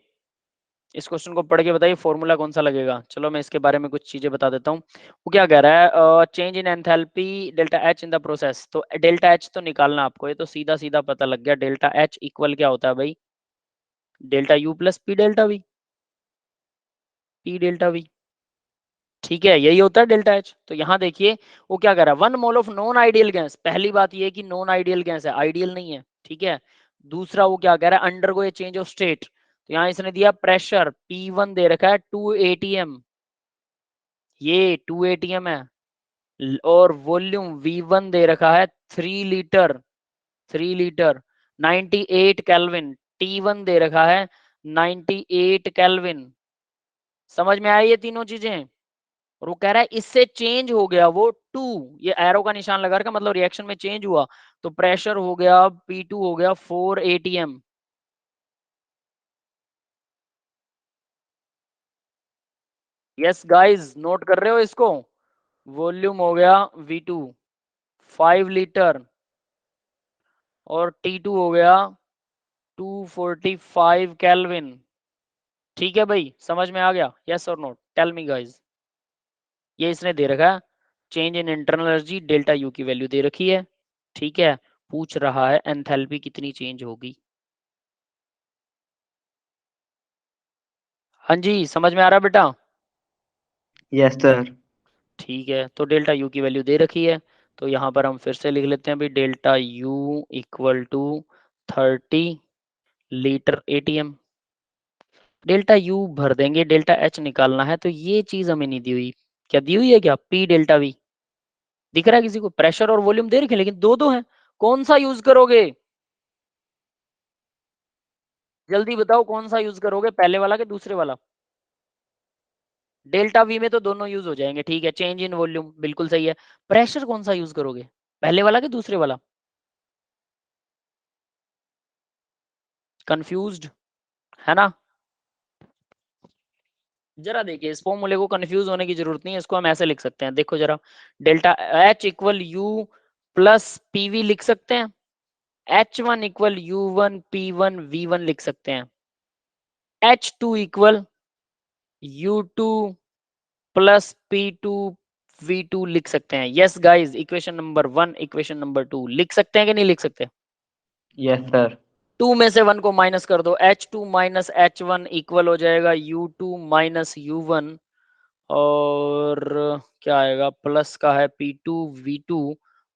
A: इस क्वेश्चन को पढ़ के बताइए फॉर्मूला कौन सा लगेगा। चलो मैं इसके बारे में कुछ चीजें बता देता हूँ। वो क्या कह रहा है, change in enthalpy delta H in the process. तो डेल्टा एच तो निकालना आपको, ये तो सीधा सीधा पता लग गया। डेल्टा एच इक्वल क्या होता है भाई, delta U plus P delta we, P delta we. ठीक है, यही होता है डेल्टा एच। तो यहाँ देखिए वो क्या कर रहा है, 1 mole of non ideal gas. पहली बात ये है कि नॉन आइडियल गैस है, आइडियल नहीं है। ठीक है, दूसरा वो क्या कह रहा है, undergo A change of state. तो यहाँ इसने दिया प्रेशर P1 दे रखा है 2 atm, ये 2 atm है। और वॉल्यूम V1 दे रखा है 3 लीटर, 3 लीटर 98 केल्विन। T1 दे रखा है 98 केल्विन। समझ में आई ये तीनों चीजें। और वो कह रहा है इससे चेंज हो गया वो 2, ये एरो का निशान लगा रखा, मतलब रिएक्शन में चेंज हुआ। तो प्रेशर हो गया P2 हो गया 4 atm। यस गाइस, नोट कर रहे हो इसको। वॉल्यूम हो गया V2 5 लीटर, और T2 हो गया 245 केल्विन। ठीक है भाई, समझ में आ गया, यस और नो, टेल मी गाइस। ये इसने दे रखा है change in internal energy, delta U की वैल्यू दे रखी है। ठीक है, पूछ रहा है एंथैल्पी कितनी चेंज होगी। हाँ जी, समझ में आ रहा है बेटा।
B: Yes sir.
A: ठीक है, तो डेल्टा यू की वैल्यू दे रखी है। तो यहाँ पर हम फिर से लिख लेते हैं भाई, delta U equal to 30 litre atm. Delta U भर देंगे, डेल्टा एच निकालना है। तो ये चीज हमें नहीं दी हुई, क्या दी हुई है, क्या पी डेल्टा वी दिख रहा है किसी को। प्रेशर और वॉल्यूम दे रखे लेकिन दो दो हैं, कौन सा यूज करोगे, जल्दी बताओ कौन सा यूज करोगे, पहले वाला के दूसरे वाला। डेल्टा वी में तो दोनों यूज हो जाएंगे। ठीक है, चेंज इन वॉल्यूम बिल्कुल सही है। प्रेशर कौन सा यूज करोगे, पहले वाला के दूसरे वाला। कंफ्यूज्ड है ना। जरा देखिए, इस फॉर्मूले को कंफ्यूज होने की जरूरत नहीं है, इसको हम ऐसे लिख सकते हैं, देखो जरा। Delta H equal you plus PV लिख सकते हैं। H1 equal U1 P1 V1 लिख सकते हैं। H2 equal U2 plus P2 V2 लिख सकते हैं। Yes guys, equation number 1 equation number 2 लिख सकते हैं कि नहीं लिख सकते।
B: Yes sir.
A: 2 में से 1 को माइनस कर दो, H2 माइनस H1 इक्वल हो जाएगा U2 माइनस U1। और क्या आएगा, प्लस का है P2 V2,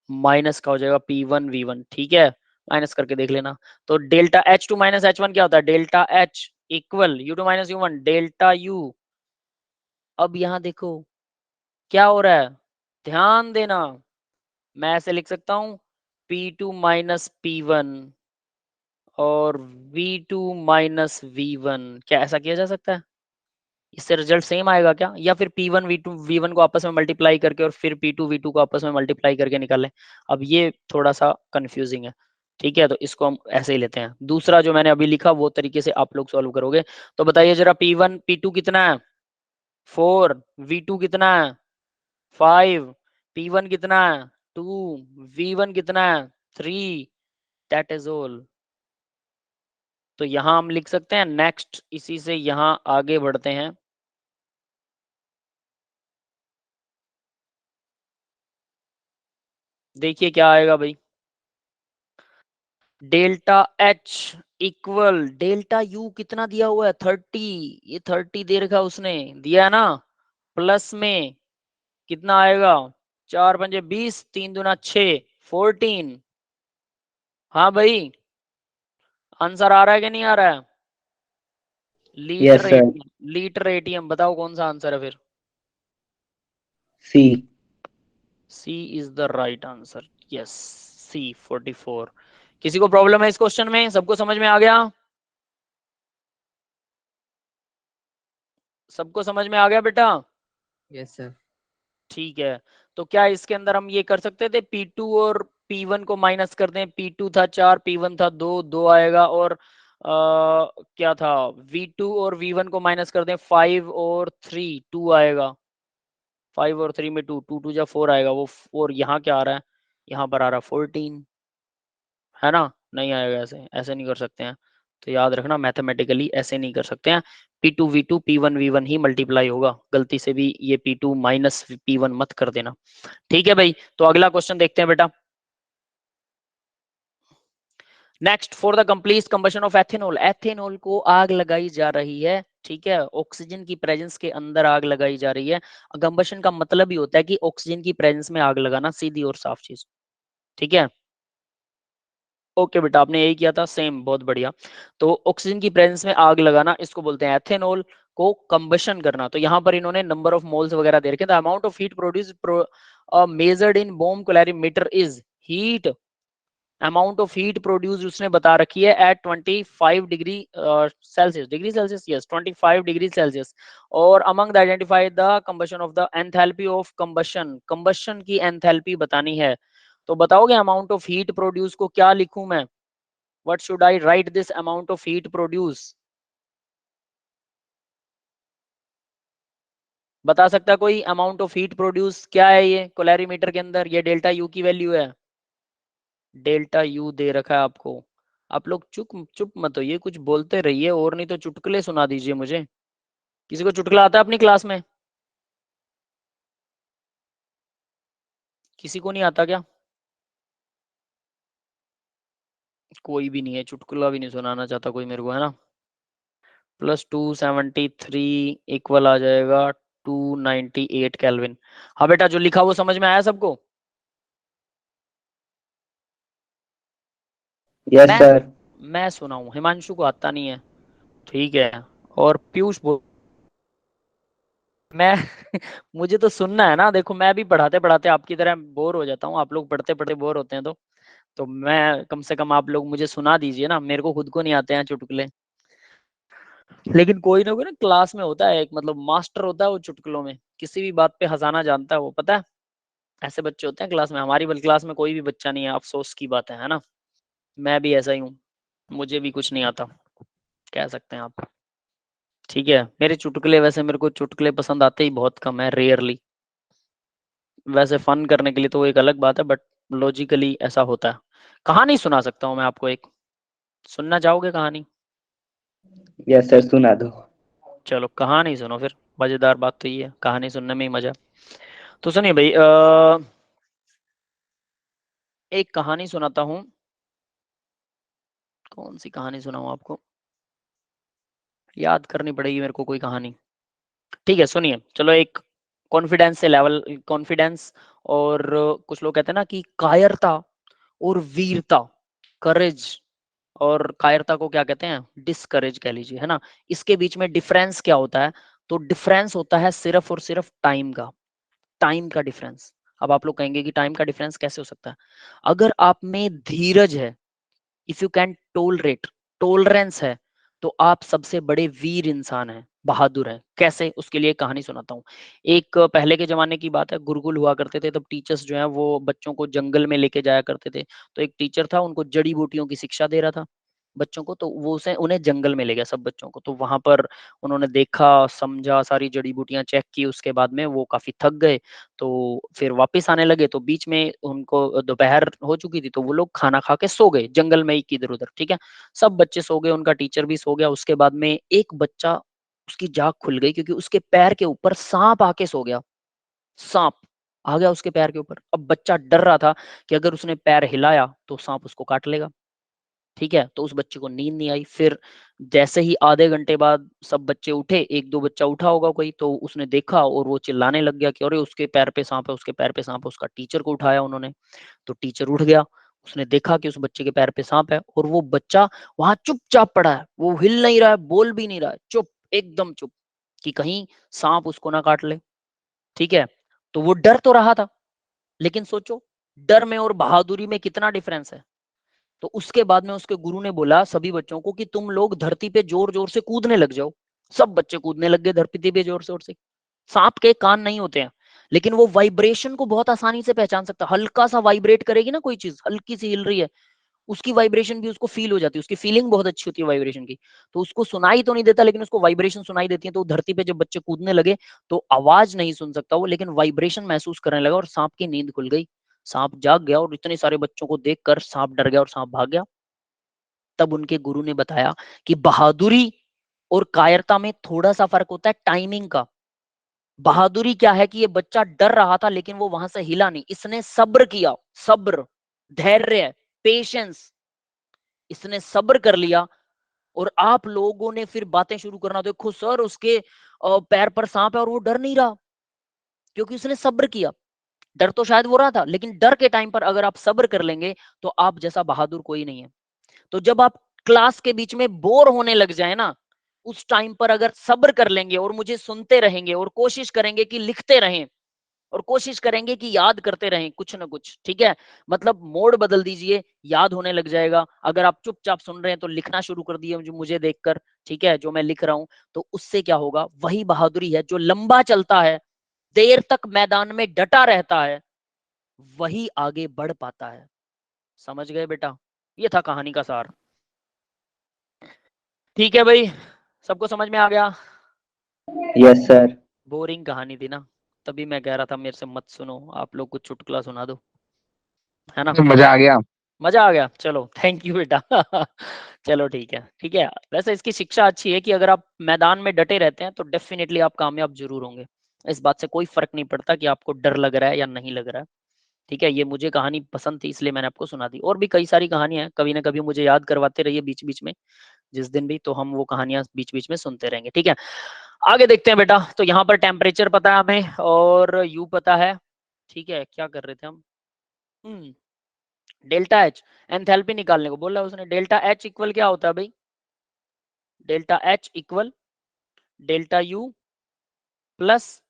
A: माइनस का हो जाएगा P1 V1। ठीक है, माइनस करके देख लेना। तो डेल्टा H2 माइनस H1 क्या होता है, delta H equal U2 minus U1 delta U। अब यहाँ देखो क्या हो रहा है, ध्यान देना। मैं ऐसे लिख सकता हूँ P2 माइनस P1 और V2 माइनस V1। क्या ऐसा किया जा सकता है, इससे रिजल्ट सेम आएगा क्या, या फिर P1 V2 V1 को आपस में मल्टीप्लाई करके और फिर P2 V2 को आपस में मल्टीप्लाई करके निकालें। अब ये थोड़ा सा कंफ्यूजिंग है। ठीक है, तो इसको हम ऐसे ही लेते हैं। दूसरा जो मैंने अभी लिखा वो तरीके से आप लोग सॉल्व करोगे। तो बताइए जरा, P2 कितना है, 4, V2 कितना है, 5, P1 कितना है, 2, V1 कितना है, 3। That is all. तो यहां हम लिख सकते हैं नेक्स्ट, इसी से यहां आगे बढ़ते हैं। देखिए क्या आएगा भाई, delta H equal delta U कितना दिया हुआ है 30, ये 30 दे रखा उसने दिया है ना। प्लस में कितना आएगा, 4 पंजे 20, 3 दूना 6, 14। हाँ भाई, आंसर आ रहा है कि नहीं आ रहा है।
B: Yes
A: litre
B: sir.
A: ATM, litre ATM बताओ कौन सा आंसर है फिर।
B: C.
A: C is the right answer, yes, C 44। किसी को प्रॉब्लम है इस क्वेश्चन में, सबको समझ में आ गया, सबको समझ में आ गया बेटा।
B: Yes sir.
A: ठीक है, तो क्या इसके अंदर हम ये कर सकते थे, P2 और P1 को माइनस कर दें। P2 था 4, P1 था 2, 2 आएगा। और क्या था, V2 और V1 को माइनस कर दें, 5 और 3, 2 आएगा। 5 और 3 में 2, 2 2 जा 4 आएगा वो। और यहाँ क्या आ रहा है, यहाँ पर आ रहा है 14, है ना। नहीं आएगा, ऐसे ऐसे नहीं कर सकते हैं। तो याद रखना मैथमेटिकली ऐसे नहीं कर सकते हैं, P2 V2 P1 V1 ही मल्टीप्लाई होगा, गलती से भी ये P2 माइनस P1 मत कर देना। ठीक है भाई, तो अगला क्वेश्चन देखते हैं बेटा। Next, for the complete combustion of ethanol, ethanol को आग लगाई जा रही है, ठीक है, ऑक्सीजन की प्रेजेंस के अंदर आग लगाई जा रही है। कंबशन का मतलब ही होता है कि ऑक्सीजन की प्रेजेंस में आग लगाना, सीधी और साफ चीज, ठीक है। ओके बेटा, आपने यही किया था, सेम, बहुत बढ़िया। तो ऑक्सीजन की प्रेजेंस में आग लगाना, इसको बोलते हैं एथेनॉल को कंबशन करना। तो यहाँ पर इन्होंने नंबर ऑफ मोल्स वगैरह दे रखे, the amount of heat produce measured in bomb calorimeter is heat, amount of heat produce उसने बता रखी है at 25 degree Celsius, degree Celsius, yes 25 degree Celsius. और among the identify the combustion of the enthalpy of combustion, combustion की enthalpy बतानी है। तो बताओगे अमाउंट ऑफ हीट प्रोड्यूस को क्या लिखूं मैं, what should I right this amount of heat produce, बता सकता है कोई? अमाउंट ऑफ हीट प्रोड्यूस क्या है ये कैलोरीमीटर के अंदर, ये डेल्टा यू की वैल्यू है, डेल्टा यू दे रखा है आपको। आप लोग चुप चुप मत होइए, कुछ बोलते रहिए, और नहीं तो चुटकुले सुना दीजिए मुझे। किसी को चुटकुला आता है अपनी क्लास में? किसी को नहीं आता क्या? कोई भी नहीं है, चुटकुला भी नहीं सुनाना चाहता कोई मेरे को, है ना। +273 इक्वल आ जाएगा 298 केल्विन। हाँ बेटा, जो लिखा वो समझ में आया सबको?
B: यस
A: मैं
B: सर।
A: मैं सुनाऊं, हिमांशु को आता नहीं है, ठीक है। और पीयूष बोल, मैं मुझे तो सुनना है ना, देखो मैं भी पढ़ाते पढ़ाते आपकी तरह बोर हो जाता हूँ, आप लोग पढ़ते पढ़ते बोर होते हैं, तो मैं कम से कम आप लोग मुझे सुना दीजिए ना, मेरे को खुद को नहीं आते हैं चुटकुले। लेकिन कोई ना कोई ना क्लास में होता है एक, मतलब मास्टर होता है वो चुटकुलों में, किसी भी बात पे हंसाना जानता है वो, पता है। ऐसे बच्चे होते हैं क्लास में, हमारी बल क्लास में कोई भी बच्चा नहीं है, अफसोस की बात है ना। मैं भी ऐसा ही हूँ, मुझे भी कुछ नहीं आता, कह सकते हैं आप। ठीक है, मेरे चुटकुले, वैसे मेरे को चुटकुले पसंद आते ही बहुत कम है, रेयरली। वैसे फन करने के लिए तो वो एक अलग बात है, बट लॉजिकली ऐसा होता है। कहानी सुना सकता हूँ मैं आपको एक, सुनना चाहोगे कहानी?
B: यस सर, सुना दो।
A: चलो कहानी सुनो फिर, मजेदार बात तो ये है, कहानी सुनने में ही मजा। तो सुनिए भाई, एक कहानी सुनाता हूँ। कौन सी कहानी सुनाऊँ आपको, याद करनी पड़ेगी मेरे को कोई कहानी। ठीक है सुनिए, चलो एक कॉन्फिडेंस से लेवल, कॉन्फिडेंस, और कुछ लोग कहते हैं ना कि कायरता और वीरता, करेज, और कायरता को क्या कहते हैं, डिसकरेज कह लीजिए, है ना। इसके बीच में डिफरेंस क्या होता है? तो डिफरेंस होता है सिर्फ और सिर्फ टाइम का, टाइम का डिफरेंस। अब आप लोग कहेंगे कि टाइम का डिफरेंस कैसे हो सकता है? अगर आप में धीरज है, if you can tolerate, tolerance है, तो आप सबसे बड़े वीर इंसान हैं, बहादुर हैं। कैसे? उसके लिए एक कहानी सुनाता हूँ। एक पहले के जमाने की बात है, गुरुकुल हुआ करते थे, तब टीचर्स जो है वो बच्चों को जंगल में लेके जाया करते थे। तो एक टीचर था, उनको जड़ी बूटियों की शिक्षा दे रहा था बच्चों को, तो वो उसे उन्हें जंगल में ले गया, सब बच्चों को। तो वहां पर उन्होंने देखा, समझा, सारी जड़ी बूटियां चेक की, उसके बाद में वो काफी थक गए। तो फिर वापस आने लगे, तो बीच में उनको दोपहर हो चुकी थी, तो वो लोग खाना खा के सो गए जंगल में ही किधर उधर, ठीक है। सब बच्चे सो गए, उनका टीचर भी सो गया। उसके बाद में एक बच्चा, उसकी जाग खुल गई क्योंकि उसके पैर के ऊपर सांप आके सो गया, सांप आ गया उसके पैर के ऊपर। अब बच्चा डर रहा था कि अगर उसने पैर हिलाया तो सांप उसको काट लेगा, ठीक है। तो उस बच्चे को नींद नहीं आई। फिर जैसे ही आधे घंटे बाद सब बच्चे उठे, एक दो बच्चा उठा होगा कोई, तो उसने देखा और वो चिल्लाने लग गया कि अरे उसके पैर पे सांप है, उसके पैर पे सांप है। उसका टीचर को उठाया उन्होंने, तो टीचर उठ गया, उसने देखा कि उस बच्चे के पैर पे सांप है, और वो बच्चा वहां चुपचाप पड़ा है, वो हिल नहीं रहा है, बोल भी नहीं रहा है, चुप, एकदम चुप, कि कहीं सांप उसको ना काट ले, ठीक है। तो वो डर तो रहा था, लेकिन सोचो, डर में और बहादुरी में कितना डिफरेंस है। तो उसके बाद में उसके गुरु ने बोला सभी बच्चों को कि तुम लोग धरती पे जोर जोर से कूदने लग जाओ। सब बच्चे कूदने लग गए धरती पे जोर जोर से। सांप के कान नहीं होते हैं, लेकिन वो वाइब्रेशन को बहुत आसानी से पहचान सकता है। हल्का सा वाइब्रेट करेगी ना कोई चीज, हल्की सी हिल रही है, उसकी वाइब्रेशन भी उसको फील हो जाती है, उसकी फीलिंग बहुत अच्छी होती है वाइब्रेशन की। तो उसको सुनाई तो नहीं देता, लेकिन उसको वाइब्रेशन सुनाई देती है। तो धरती पे जब बच्चे कूदने लगे, तो आवाज नहीं सुन सकता वो, लेकिन वाइब्रेशन महसूस करने लगा, और सांप की नींद खुल गई। सांप जाग गया, और इतने सारे बच्चों को देखकर सांप डर गया और सांप भाग गया। तब उनके गुरु ने बताया कि बहादुरी और कायरता में थोड़ा सा फर्क होता है टाइमिंग का। बहादुरी क्या है कि ये बच्चा डर रहा था लेकिन वो वहां से हिला नहीं, इसने सब्र किया, सब्र, धैर्य, पेशेंस, इसने सब्र कर लिया। और आप लोगों ने फिर बातें शुरू करना, देखो सर उसके पैर पर सांप है और वो डर नहीं रहा, क्योंकि उसने सब्र किया। डर तो शायद वो रहा था, लेकिन डर के टाइम पर अगर आप सब्र कर लेंगे तो आप जैसा बहादुर कोई नहीं है। तो जब आप क्लास के बीच में बोर होने लग जाए ना, उस टाइम पर अगर सब्र कर लेंगे और मुझे सुनते रहेंगे और कोशिश करेंगे कि लिखते रहें और कोशिश करेंगे कि याद करते रहें कुछ ना कुछ, ठीक है, मतलब मोड बदल दीजिए, याद होने लग जाएगा। अगर आप चुपचाप सुन रहे हैं तो लिखना शुरू कर दिए मुझे देखकर, ठीक है, जो मैं लिख रहा हूं, तो उससे क्या होगा, वही बहादुरी है। जो लंबा चलता है, देर तक मैदान में डटा रहता है, वही आगे बढ़ पाता है। समझ गए बेटा? ये था कहानी का सार। ठीक है भाई, सबको समझ में आ गया?
B: Yes sir.
A: बोरिंग कहानी थी ना, तभी मैं कह रहा था मेरे से मत सुनो, आप लोग कुछ चुटकुला सुना दो, है ना?
C: मजा आ गया।
A: मजा आ गया, चलो थैंक यू बेटा। चलो ठीक है, ठीक है। वैसे इसकी शिक्षा अच्छी है कि अगर आप मैदान में डटे रहते हैं तो डेफिनेटली आप कामयाब जरूर होंगे। इस बात से कोई फर्क नहीं पड़ता कि आपको डर लग रहा है या नहीं लग रहा है, ठीक है। ये मुझे कहानी पसंद थी इसलिए मैंने आपको सुना दी, और भी कई सारी कहानियां हैं, कभी ना कभी मुझे याद करवाते रहिए बीच बीच में, जिस दिन भी, तो हम वो कहानियां बीच बीच में सुनते रहेंगे, ठीक है। आगे देखते हैं बेटा। तो यहाँ पर टेम्परेचर पता है हमें और यू पता है, ठीक है। क्या कर रहे थे हम? डेल्टा एच, एंथैल्पी निकालने को बोला उसने। डेल्टा एच इक्वल क्या होता है भाई? Delta H equal delta U plus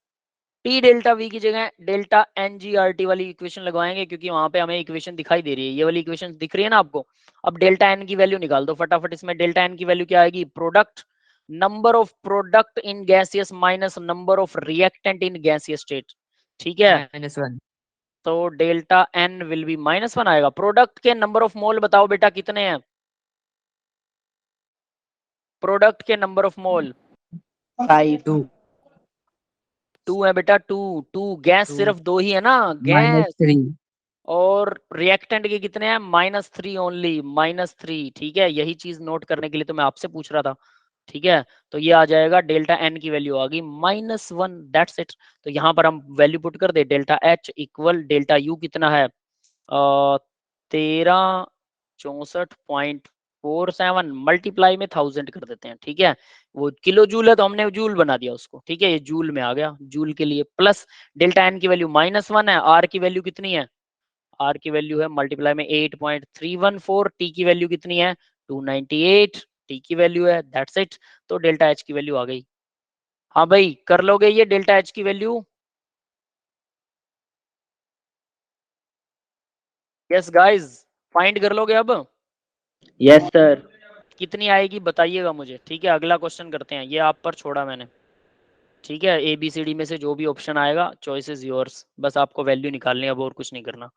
A: T delta V की जगह delta N G R T वाली इक्वेशन लगवाएंगे, क्योंकि वहां पे हमें इक्वेशन दिखाई दे रही है, ये वाली इक्वेशन दिख रही है ना आपको। अब डेल्टा एन की वैल्यू निकाल दो फटाफट। इसमें डेल्टा एन की वैल्यू क्या आएगी? Product, number of product in gaseous minus number of reactant in gaseous state, ठीक है।
C: -1।
A: तो डेल्टा एन विल बी -1 आएगा। प्रोडक्ट के नंबर ऑफ मोल बताओ बेटा कितने हैं? प्रोडक्ट के नंबर ऑफ मोल
B: 5।
C: 2
A: 2 है बेटा, 2 2। गैस
C: 2
A: सिर्फ 2 ही है ना, गैस।
C: -3।
A: और रिएक्टेंट के कितने हैं? -3 ओनली, -3, ठीक है। यही चीज नोट करने के लिए तो मैं आपसे पूछ रहा था, ठीक है। तो ये आ जाएगा, डेल्टा एन की वैल्यू आ गई -1, दैट्स इट। तो यहाँ पर हम वैल्यू पुट कर दे, delta H equal delta U कितना है? 1364.47 मल्टीप्लाई में 1000 कर देते हैं, ठीक है। वो किलो जूल है तो हमने जूल बना दिया उसको, ठीक है। ये जूल में आ गया, जूल के लिए प्लस डेल्टा एन की वैल्यू -1 है, आर की वैल्यू कितनी है? आर की वैल्यू है मल्टीप्लाई में 8.314, टी की वैल्यू कितनी है? 298, टी की वैल्यू है, दैट्स इट। तो डेल्टा एच की वैल्यू आ गई। हाँ भाई, कर लोगे ये डेल्टा एच की वैल्यू? यस गाइस, फाइंड कर लोगे अब?
B: Yes sir.
A: कितनी आएगी बताइएगा मुझे, ठीक है। अगला क्वेश्चन करते हैं, ये आप पर छोड़ा मैंने, ठीक है। ए बी सी डी में से जो भी ऑप्शन आएगा, चॉइस इज योर्स, बस आपको वैल्यू निकालनी है, अब और कुछ नहीं करना।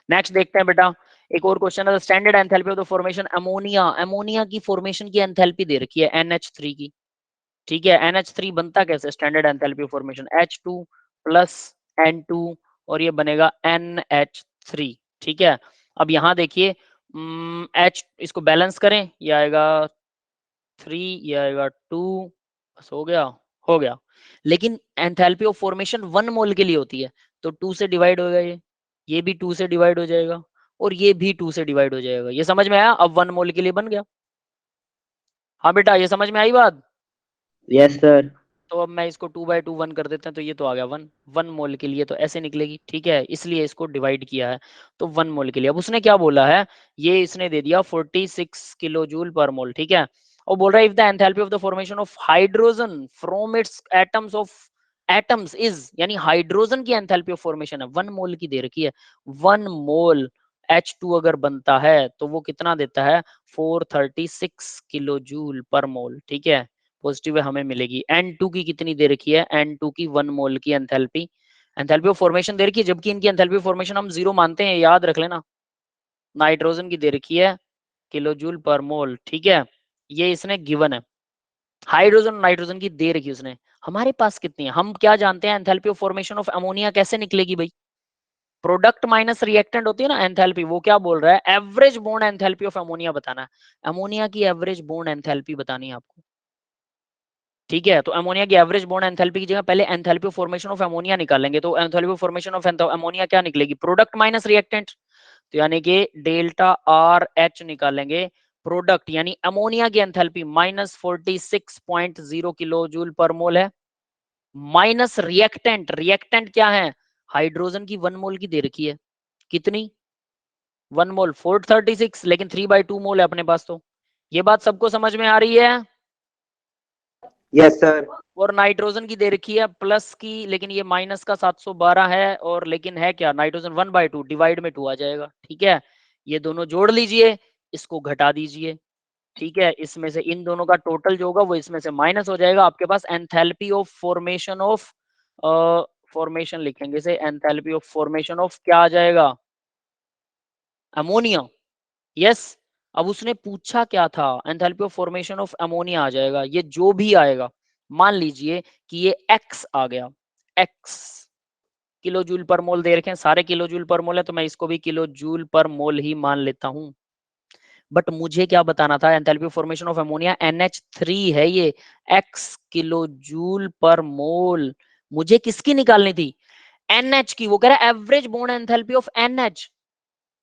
A: नेक्स्ट देखते हैं बेटा। एक और क्वेश्चन है, standard enthalpy of the formation ammonia. Ammonia की फॉर्मेशन की एंथैल्पी दे रखी है NH3 की, ठीक है। NH3 बनता कैसे? Standard enthalpy of formation H2 plus N2 और ये बनेगा NH3, ठीक है। अब यहाँ देखिए, H इसको बैलेंस करें, ये आएगा 3, ये आएगा 2, बस हो गया, हो गया। लेकिन एंथैल्पी ऑफ फॉर्मेशन 1 मोल के लिए होती है, तो 2 से डिवाइड होगा, ये भी 2 से डिवाइड हो जाएगा और ये भी 2 से डिवाइड हो जाएगा। ये समझ में आया? अब 1 मोल के लिए बन गया। हाँ बेटा, ये समझ में आई बात?
B: Yes sir.
A: तो अब मैं इसको 2/2 1 कर देते हैं, तो ये तो आ गया 1, 1 मोल के लिए तो ऐसे निकलेगी, ठीक है। इसलिए इसको डिवाइड किया है, तो 1 मोल के लिए। अब उसने क्या बोला है, ये इसने दे दिया 46 किलो जूल पर मोल, ठीक है। और बोल रहा है if the enthalpy of the formation of hydrogen from its atoms of atoms is, यानी हाइड्रोजन की एंथैल्पी ऑफ फॉर्मेशन है 1 मोल की दे रखी है। 1 मोल H2 अगर बनता है तो वो कितना देता है? 436 किलो जूल पर मोल, ठीक है। पॉजिटिव है, हमें मिलेगी। N2 की कितनी दे रखी है? N2 की 1 मोल की एंथैल्पी, एंथैल्पी ऑफ फॉर्मेशन दे रखी है, जबकि इनकी एंथैल्पी ऑफ फॉर्मेशन हम 0 मानते हैं, याद रख लेना। नाइट्रोजन की दे रखी है किलो जूल पर मोल, ठीक है। ये इसने गिवन है। हाइड्रोजन नाइट्रोजन की दे रखी है उसने। हमारे पास कितनी है? हम क्या जानते हैं? Enthalpy of formation of ammonia कैसे निकलेगी भाई? प्रोडक्ट माइनस रिएक्टेंट होती है ना एंथैल्पी, वो क्या बोल रहा है, average bond enthalpy of ammonia बताना है। अमोनिया की एवरेज बोन्ड एंथैल्पी बतानी है आपको, ठीक है। तो अमोनिया की एवरेज बोन्ड एंथैल्पी की जगह पहले enthalpy of formation of ammonia निकालेंगे, तो enthalpy of formation of ammonia क्या निकलेगी, प्रोडक्ट माइनस रिएक्टेंट, तो यानी कि डेल्टा आर एच निकालेंगे। प्रोडक्ट यानी अमोनिया की एंथैल्पी -46.0 किलो जूल पर मोल है, माइनस रिएक्टेंट, रिएक्टेंट क्या है, हाइड्रोजन की 1 मोल की दे रखी है, कितनी 1 मोल 436, लेकिन 3/2 मोल है अपने पास। तो ये बात सबको समझ में आ रही है।
B: Yes sir.
A: और नाइट्रोजन की दे रखी है प्लस की, लेकिन ये माइनस का 712 है, और लेकिन है क्या, नाइट्रोजन 1/2 डिवाइड में 2 आ जाएगा, ठीक है। ये दोनों जोड़ लीजिए, इसको घटा दीजिए, ठीक है। इसमें से इन दोनों का टोटल जो होगा वो इसमें से माइनस हो जाएगा, आपके पास enthalpy of formation of, formation लिखेंगे से, एंथैल्पी ऑफ फॉर्मेशन ऑफ क्या आ जाएगा, अमोनिया। यस, अब उसने पूछा क्या था, enthalpy of formation of ammonia आ जाएगा, ये जो भी आएगा, मान लीजिए कि ये x आ गया, x किलो जूल पर मोल दे रखे हैं, सारे किलो जूल पर मोल है, तो मैं इसको भी किलो जूल पर मोल ही मान लेता हूं। बट मुझे क्या बताना था, enthalpy of formation of ammonia NH3 है ये, x किलो जूल पर मोल, मुझे किसकी निकालनी थी, NH की। वो कह रहा है average bond enthalpy of NH।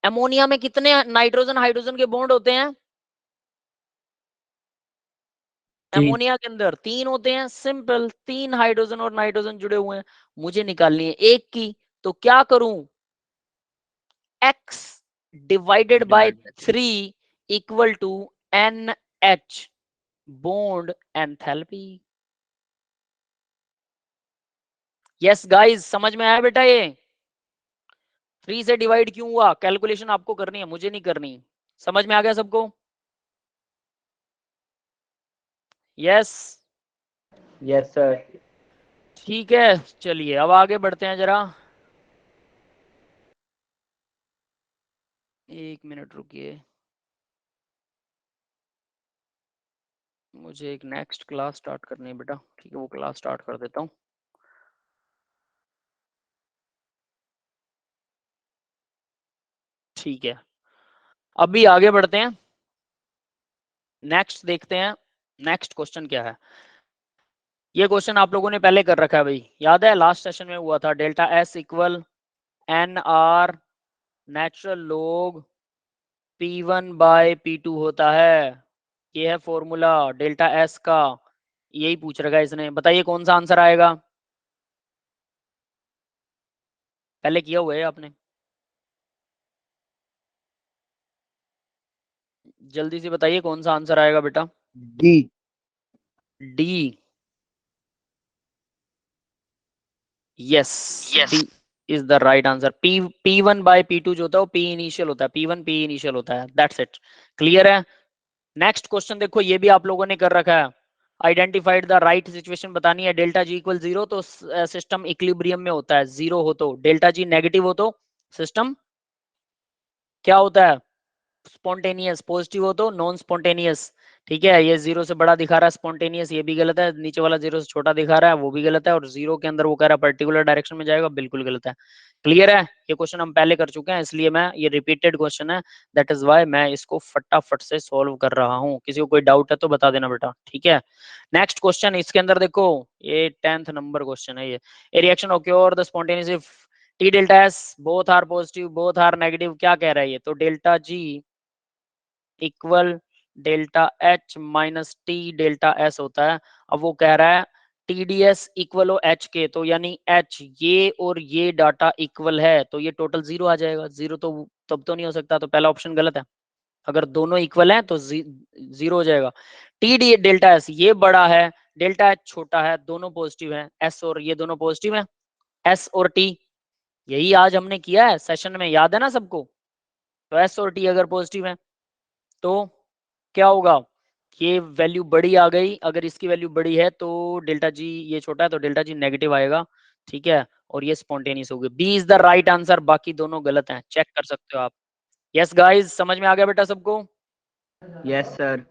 A: Ammonia में कितने नाइट्रोजन हाइड्रोजन के बॉन्ड होते हैं, अमोनिया के अंदर 3 होते हैं, सिंपल, 3 हाइड्रोजन और नाइट्रोजन जुड़े हुए हैं, मुझे निकालनी है एक की। तो क्या करूं, x divided by 3 equal to NH bond enthalpy. Yes guys, समझ में आया बेटा, ये 3 से डिवाइड क्यों हुआ, कैलकुलेशन आपको करनी है, मुझे नहीं करनी। समझ में आ गया सबको, यस।
B: Yes sir.
A: ठीक है, चलिए अब आगे बढ़ते हैं जरा, 1 मिनट रुकिए, मुझे एक नेक्स्ट क्लास स्टार्ट करनी है बेटा, ठीक है, वो क्लास स्टार्ट कर देता हूँ। ठीक है, अभी आगे बढ़ते हैं, नेक्स्ट देखते हैं, नेक्स्ट क्वेश्चन क्या है। ये क्वेश्चन आप लोगों ने पहले कर रखा है भाई, याद है लास्ट सेशन में हुआ था, delta S equal NR natural लोग P1/P2 होता है, ये है फॉर्मूला डेल्टा एस का, यही पूछ रखा है इसने, बताइए कौन सा आंसर आएगा, पहले किया हुआ है आपने, जल्दी से बताइए कौन सा आंसर आएगा बेटा,
B: D.
A: D, yes, D is the right answer. P1/P2 जो होता है वो P इनिशियल होता है, P1 P इनिशियल होता है, दैट्स इट, क्लियर है। नेक्स्ट क्वेश्चन देखो, ये भी आप लोगों ने कर रखा है, आइडेंटिफाइड द राइट सिचुएशन बतानी है, डेल्टा जी इक्वल 0 तो सिस्टम इक्विलिब्रियम में होता है, 0 हो तो, डेल्टा जी नेगेटिव हो तो सिस्टम क्या होता है, स्पॉन्टेनियस, पॉजिटिव हो तो नॉन स्पॉन्टेनियस, ठीक है। ये 0 से बड़ा दिखा रहा है स्पॉन्टेनियस, ये भी गलत है, नीचे वाला 0 से छोटा दिखा रहा है वो भी गलत है, और 0 के अंदर वो कह रहा है पर्टिकुलर डायरेक्शन में जाएगा, बिल्कुल गलत है, क्लियर है। ये क्वेश्चन हम पहले कर चुके हैं, इसलिए मैं, ये रिपीटेड क्वेश्चन है, दैट इज वाई मैं इसको फटाफट से सॉल्व कर रहा हूँ, किसी को कोई डाउट है तो बता देना बेटा, ठीक है। नेक्स्ट क्वेश्चन, इसके अंदर देखो, ये 10th नंबर क्वेश्चन है, ये reaction occur the spontaneous if T delta S both are positive both are negative, क्या कह रहा है ये, तो delta G equal delta H minus T delta S होता है। अब वो कह रहा है टीडीएस इक्वल हो एच के, तो यानी एच ये और ये डाटा इक्वल है, तो ये टोटल 0 आ जाएगा, 0 तो तब तो नहीं हो सकता, तो पहला ऑप्शन गलत है, अगर दोनों इक्वल हैं तो 0 हो जाएगा। टी डी डेल्टा एस ये बड़ा है, डेल्टा एच छोटा है, दोनों पॉजिटिव हैं, एस और ये दोनों पॉजिटिव हैं, एस और टी, यही आज हमने किया है सेशन में, याद है ना सबको। तो एस और टी अगर पॉजिटिव है तो क्या होगा, ये वैल्यू बड़ी आ गई, अगर इसकी वैल्यू बड़ी है तो डेल्टा जी, ये छोटा है तो डेल्टा जी नेगेटिव आएगा, ठीक है, और ये स्पॉन्टेनियस होगी, B is the right answer, बाकी दोनों गलत हैं, चेक कर सकते हो आप। यस गाइस, समझ में आ गया बेटा सबको,
B: यस सर।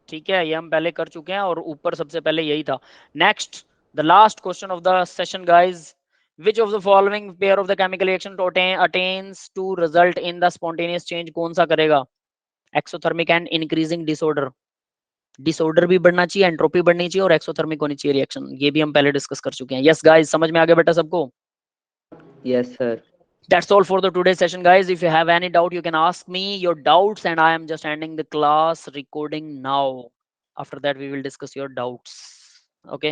A: ठीक है, ये हम पहले कर चुके हैं, और ऊपर सबसे पहले यही था। Next, the last question of the session guys, which of the following pair of the chemical reaction attains to result in the spontaneous change? कौन सा करेगा? Exothermic and increasing disorder, disorder भी बढ़ना चाहिए, एंट्रोपी बढ़नी चाहिए और एक्सोथर्मिक होनी चाहिए रिएक्शन, ये भी हम पहले डिस्कस कर चुके हैं। यस गाइस, समझ में आ गया बेटा सबको?
B: Yes sir.
A: That's all for the today's session, guys. If you have any doubt, you can ask me your doubts, and I am just ending the class recording now. After that, we will discuss your doubts. Okay.